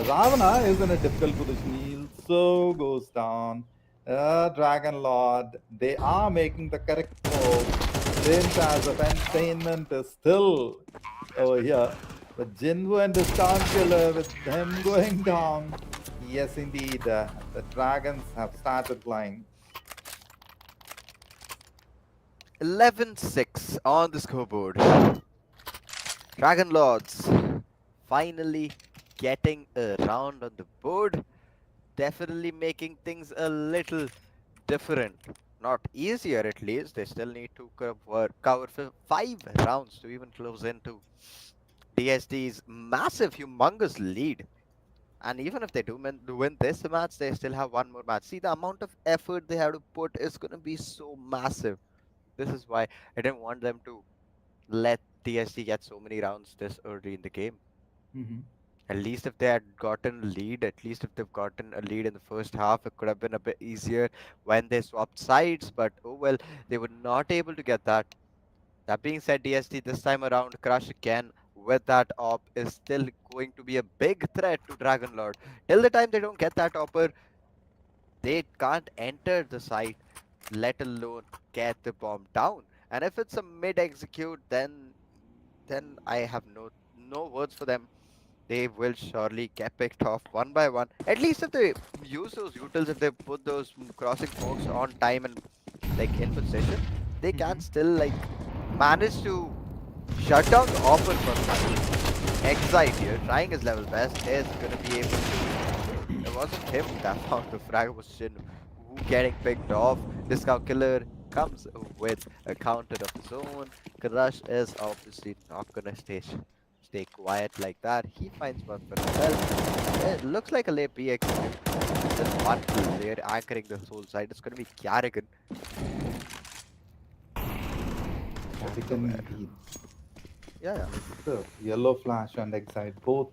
Ravana is in a difficult position. He also goes down. Dragon Lord, they are making the correct move. Since as of entertainment is still over here. But Jinwu and Discount Killer with them going down. Yes, indeed. The dragons have started flying. 11-6 on the scoreboard. Dragon Lords finally getting a round on the board. Definitely making things a little different. Not easier at least. They still need to cover 5 rounds to even close into DSD's massive, humongous lead. And even if they do win this match, they still have one more match. See, the amount of effort they have to put is going to be so massive. This is why I didn't want them to let TSD get so many rounds this early in the game. Mhm. At least if they had gotten a lead, at least if they've gotten a lead in the first half, it could have been a bit easier when they swapped sides. But oh well, they were not able to get that. That being said, DST this time around, Crush again with that op is still going to be a big threat to Dragon Lord. Till the time they don't get that opper, they can't enter the site, let alone get the bomb down. And if it's a mid execute, then I have no words for them. They will surely get picked off one by one. At least if they use those utils, if they put those crossing smokes on time and like in position, they can Mhm. still like manage to shut down the offer for Sunny. Excite here, trying his level best, is gonna be able to. It wasn't him that found the frag, it was Shin who getting picked off. Discount Killer comes with a counter of his own. Crush is obviously not gonna stay quiet like that. He finds one for himself. It looks like a late B execute. Just one player anchoring the whole side. It's gonna be Carrigan. Just Carrigan aware. indeed. Yeah. The yellow flash and Excite both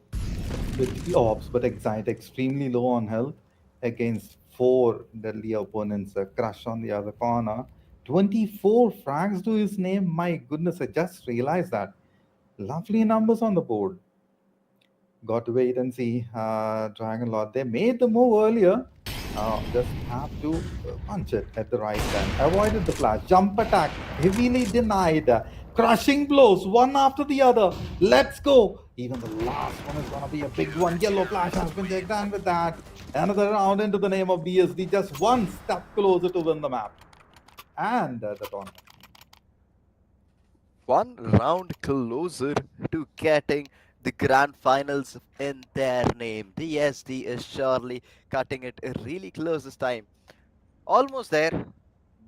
with the ops, but Excite extremely low on health. against four deadly opponents, Crush on the other corner. 24 frags to his name. My goodness, I just realized that. Lovely numbers on the board. Got to wait and see. Dragon Lord, they made the move earlier. Just have to punch it at the right time. Avoided the flash. Jump attack. Heavily denied. Crushing blows, one after the other. Let's go. Even the last one is going to be a big one. Yellow flash has been taken down with that. Another round into the name of DSD. Just one step closer to win the map. And the tournament. One round closer to getting the grand finals in their name. DSD is surely cutting it really close this time. Almost there,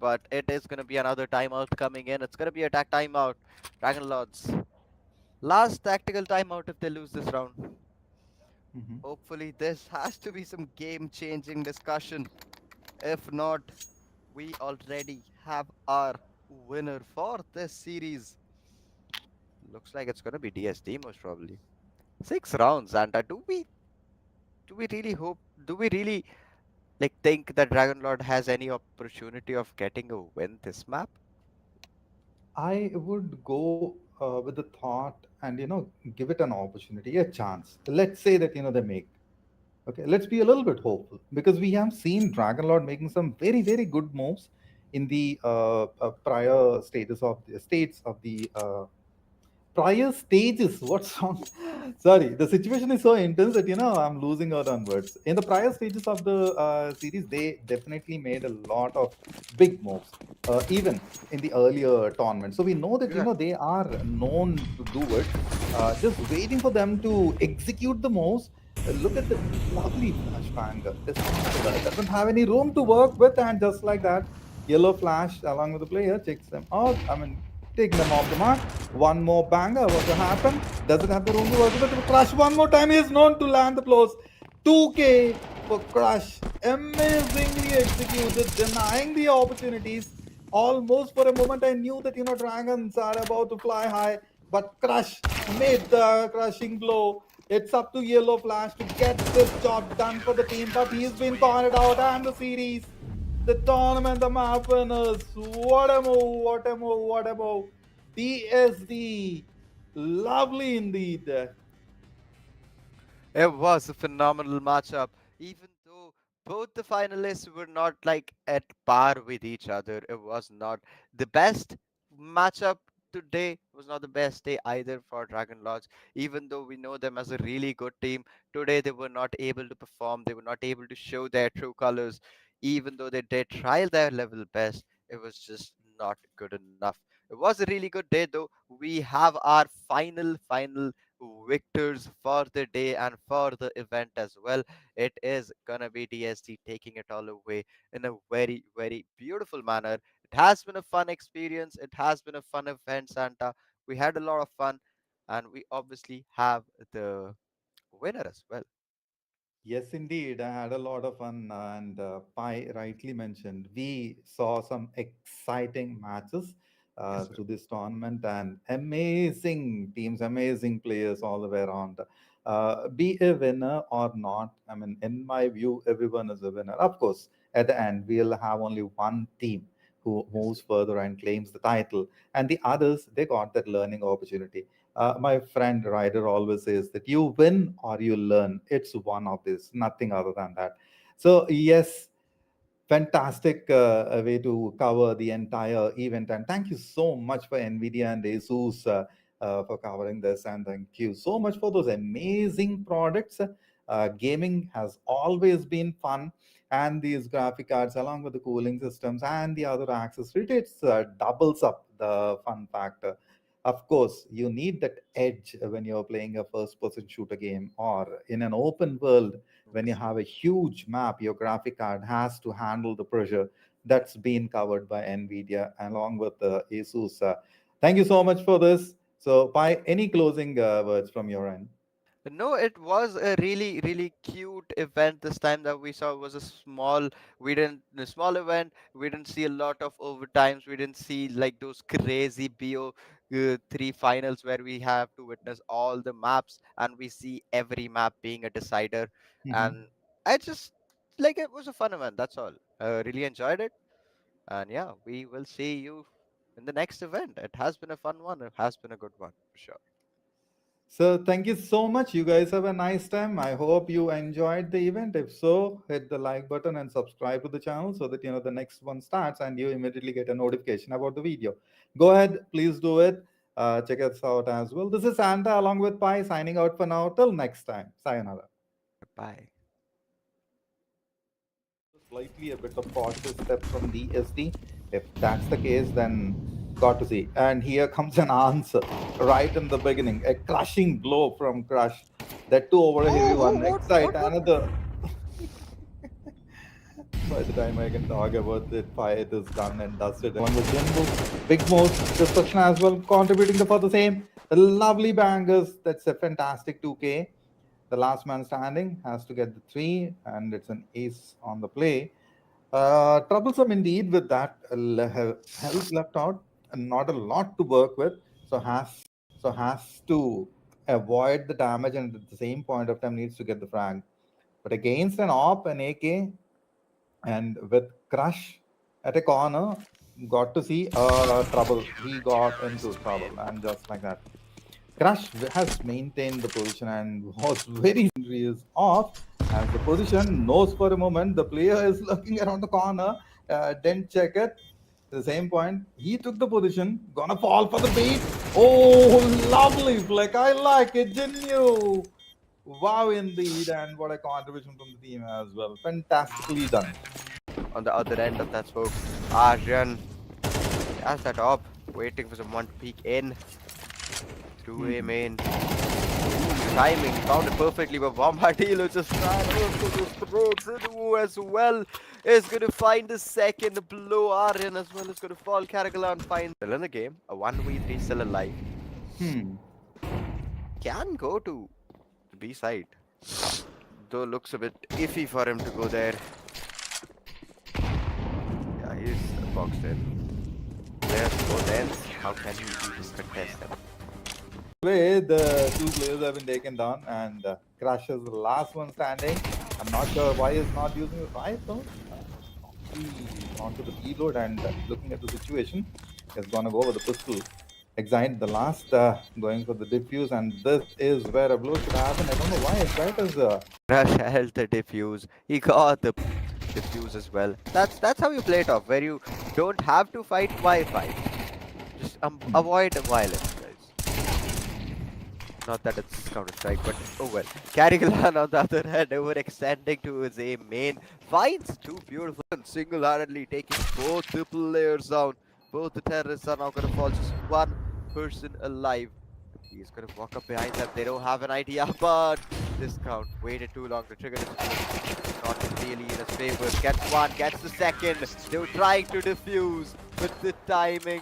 but it is going to be another timeout coming in. It's going to be a timeout. Dragon Lords. Last tactical timeout if they lose this round. Mhm. Hopefully, this has to be some game changing discussion. If not, we already have our winner for this series. Looks like it's going to be DSD most probably. 6 rounds, and do we really hope? Do we really like think that Dragon Lord has any opportunity of getting a win this map? I would go with the thought and give it an opportunity, a chance. Let's say that they make. Okay, let's be a little bit hopeful because we have seen Dragon Lord making some very very good moves in the prior states of the prior stages. What's wrong? Sorry, the situation is so intense that I'm losing out on words. In the prior stages of the series, they definitely made a lot of big moves, even in the earlier tournament. So we know that Yeah. they are known to do it. Just waiting for them to execute the moves. Look at the lovely flashbang. Doesn't have any room to work with, and just like that, yellow flash along with the player checks them out. I mean, taking them off the mark. One more banger. What will happen? Doesn't have the room to work with it. Crush one more time. He is known to land the blows. 2K for Crush. Amazingly executed, denying the opportunities. Almost for a moment, I knew that dragons are about to fly high, but Crush made the crushing blow. It's up to Yellow Flash to get this job done for the team, but he's been cornered out and the series, the tournament, the map winners. What a move! What a move! What a move! DSD, lovely indeed. It was a phenomenal matchup, even though both the finalists were not like at par with each other. It was not the best matchup today. Was not the best day either for Dragon Lords. Even though we know them as a really good team, today they were not able to perform. They were not able to show their true colors. Even though they did try their level best, it was just not good enough. It was a really good day though. We have our final victors for the day and for the event as well. It is gonna be DSD taking it all away in a very beautiful manner. It has been a fun experience. It has been a fun event, Santa. We had a lot of fun, and we obviously have the winner as well. Yes, indeed. I had a lot of fun, and Pai rightly mentioned we saw some exciting matches Yes, sir. through this tournament and amazing teams, amazing players all the way around. Be a winner or not, I mean, in my view, everyone is a winner. Of course, at the end, we'll have only one team who Yes, moves sir. further and claims the title, and the others, they got that learning opportunity. My friend Ryder always says that you win or you learn. It's one of this, nothing other than that. So, yes, fantastic way to cover the entire event. And thank you so much for NVIDIA and ASUS for covering this. And thank you so much for those amazing products. Gaming has always been fun. And these graphic cards, along with the cooling systems and the other accessories, it doubles up the fun factor. Of course, you need that edge when you're playing a first person shooter game or in an open world. When you Yes, sir. have a huge map, your graphic card has to handle the pressure. That's been covered by NVIDIA along with the ASUS. Thank you so much for this. So, by any closing words from your end? No, it was a really cute event this time that we saw. It was a a small event. We didn't see a lot of overtimes. We didn't see like those crazy BO three finals where we have to witness all the maps and we see every map being a decider. Mhm. And I just like it was a fun event. That's all. Really enjoyed it, and yeah, we will see you in the next event. It has been a fun one. It has been a good one for sure. So thank you so much. You guys have a nice time. I hope you enjoyed the event. If so, hit the like button and subscribe to the channel so that the next one starts and you immediately get a notification about the video. Go ahead, please do it. Check us out as well. This is Santa along with Pi signing out for now. Till next time. Sayonara. Bye. Slightly a bit of cautious step from DSD. If that's the case, then got to see. And here comes an answer right in the beginning. A crushing blow from Crush. That too over a heavy one. Excite another. By the time I can talk about it, fight is done and dusted. One with Jimbo, Big Mo's destruction as well, contributing for the same. The lovely bangers. That's a fantastic 2K. The last man standing has to get the 3, and it's an ace on the play. Troublesome indeed with that health left out and not a lot to work with. So has to avoid the damage and at the same point of time needs to get the frag. But against an op, an AK, and with Crush at a corner, got to see trouble. He got into trouble, and just like that. Crush has maintained the position and was very is off as the position knows for a moment the player is looking around the corner, didn't check it. At the same point, he took the position, gonna fall for the bait. Oh, lovely flick! I like it, didn't you? Wow, indeed, and what a contribution from the team as well. Fantastically done. On the other end of that smoke, Aryan has that up, waiting for someone to peek in through a main. Timing, found it perfectly, but Bombardilo just ran over those throats. Inu as well is going to find the second blow. Aryan as well is going to fall. Karagalan finds still in the game. A 1v3 still alive. Can go to the B side, though looks a bit iffy for him to go there. Yeah, he's boxed in. There's both ends. How can he even contest them? Way the two players have been taken down, and Crash is the last one standing. I'm not sure why he's not using the rifle. He's onto the reload and looking at the situation, he's gonna go with the pistol. Excite the last going for the diffuse, and this is where a blow should happen. I don't know why Excite is Rush held the diffuse. He got the diffuse as well. That's how you play it off, where you don't have to fight Wi-Fi. Just avoid violence, guys. Not that it's Counter-Strike, but oh well. Karagalan on the other hand, overextending to his aim main. Finds two beautiful and single-handedly taking both the players down. Both the terrorists are now going to fall. Just one person alive. He's going to walk up behind them. They don't have an idea, but Discount waited too long to trigger this. Not really in his favor. Gets one, gets the second. They were trying to defuse, but the timing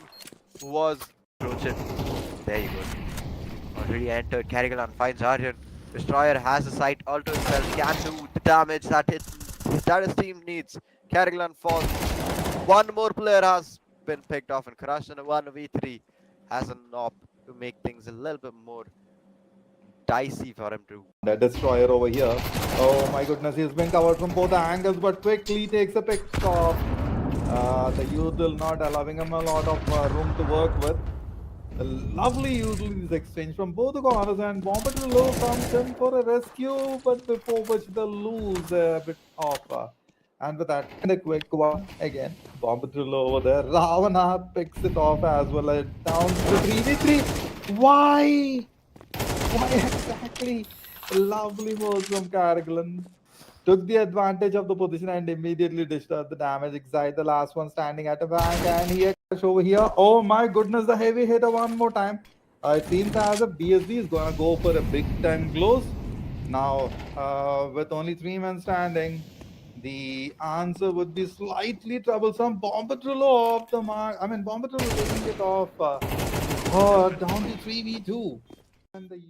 was Trojan. There you go. Already entered. Karagalan finds Aryan. Destroyer has a sight all to himself. Can do the damage that his team needs. Karagalan falls. One more player has been picked off and crushed, and a 1v3 has a knob to make things a little bit more dicey for him to. The Destroyer over here. Oh my goodness, he's been covered from both angles, but quickly takes a pick off. The youth will not allowing him a lot of room to work with. A lovely usually exchange from both the corners, and Bombardilo comes in for a rescue, but before which they'll lose a bit of. And with that, and a quick one again. Bombardilo over there. Ravana picks it off as well. Down to 3v3. Why? Why exactly? Lovely moves from Karagalan. Took the advantage of the position and immediately dished out the damage. Excite the last one standing at a bank, and here over here. Oh my goodness, the heavy hitter one more time. It seems as if BSD is gonna go for a big time close. Now, with only 3 men standing, the answer would be slightly troublesome. Bombardilo off the mark. I mean, Bombardilo taking it off. Down to 3v2. And the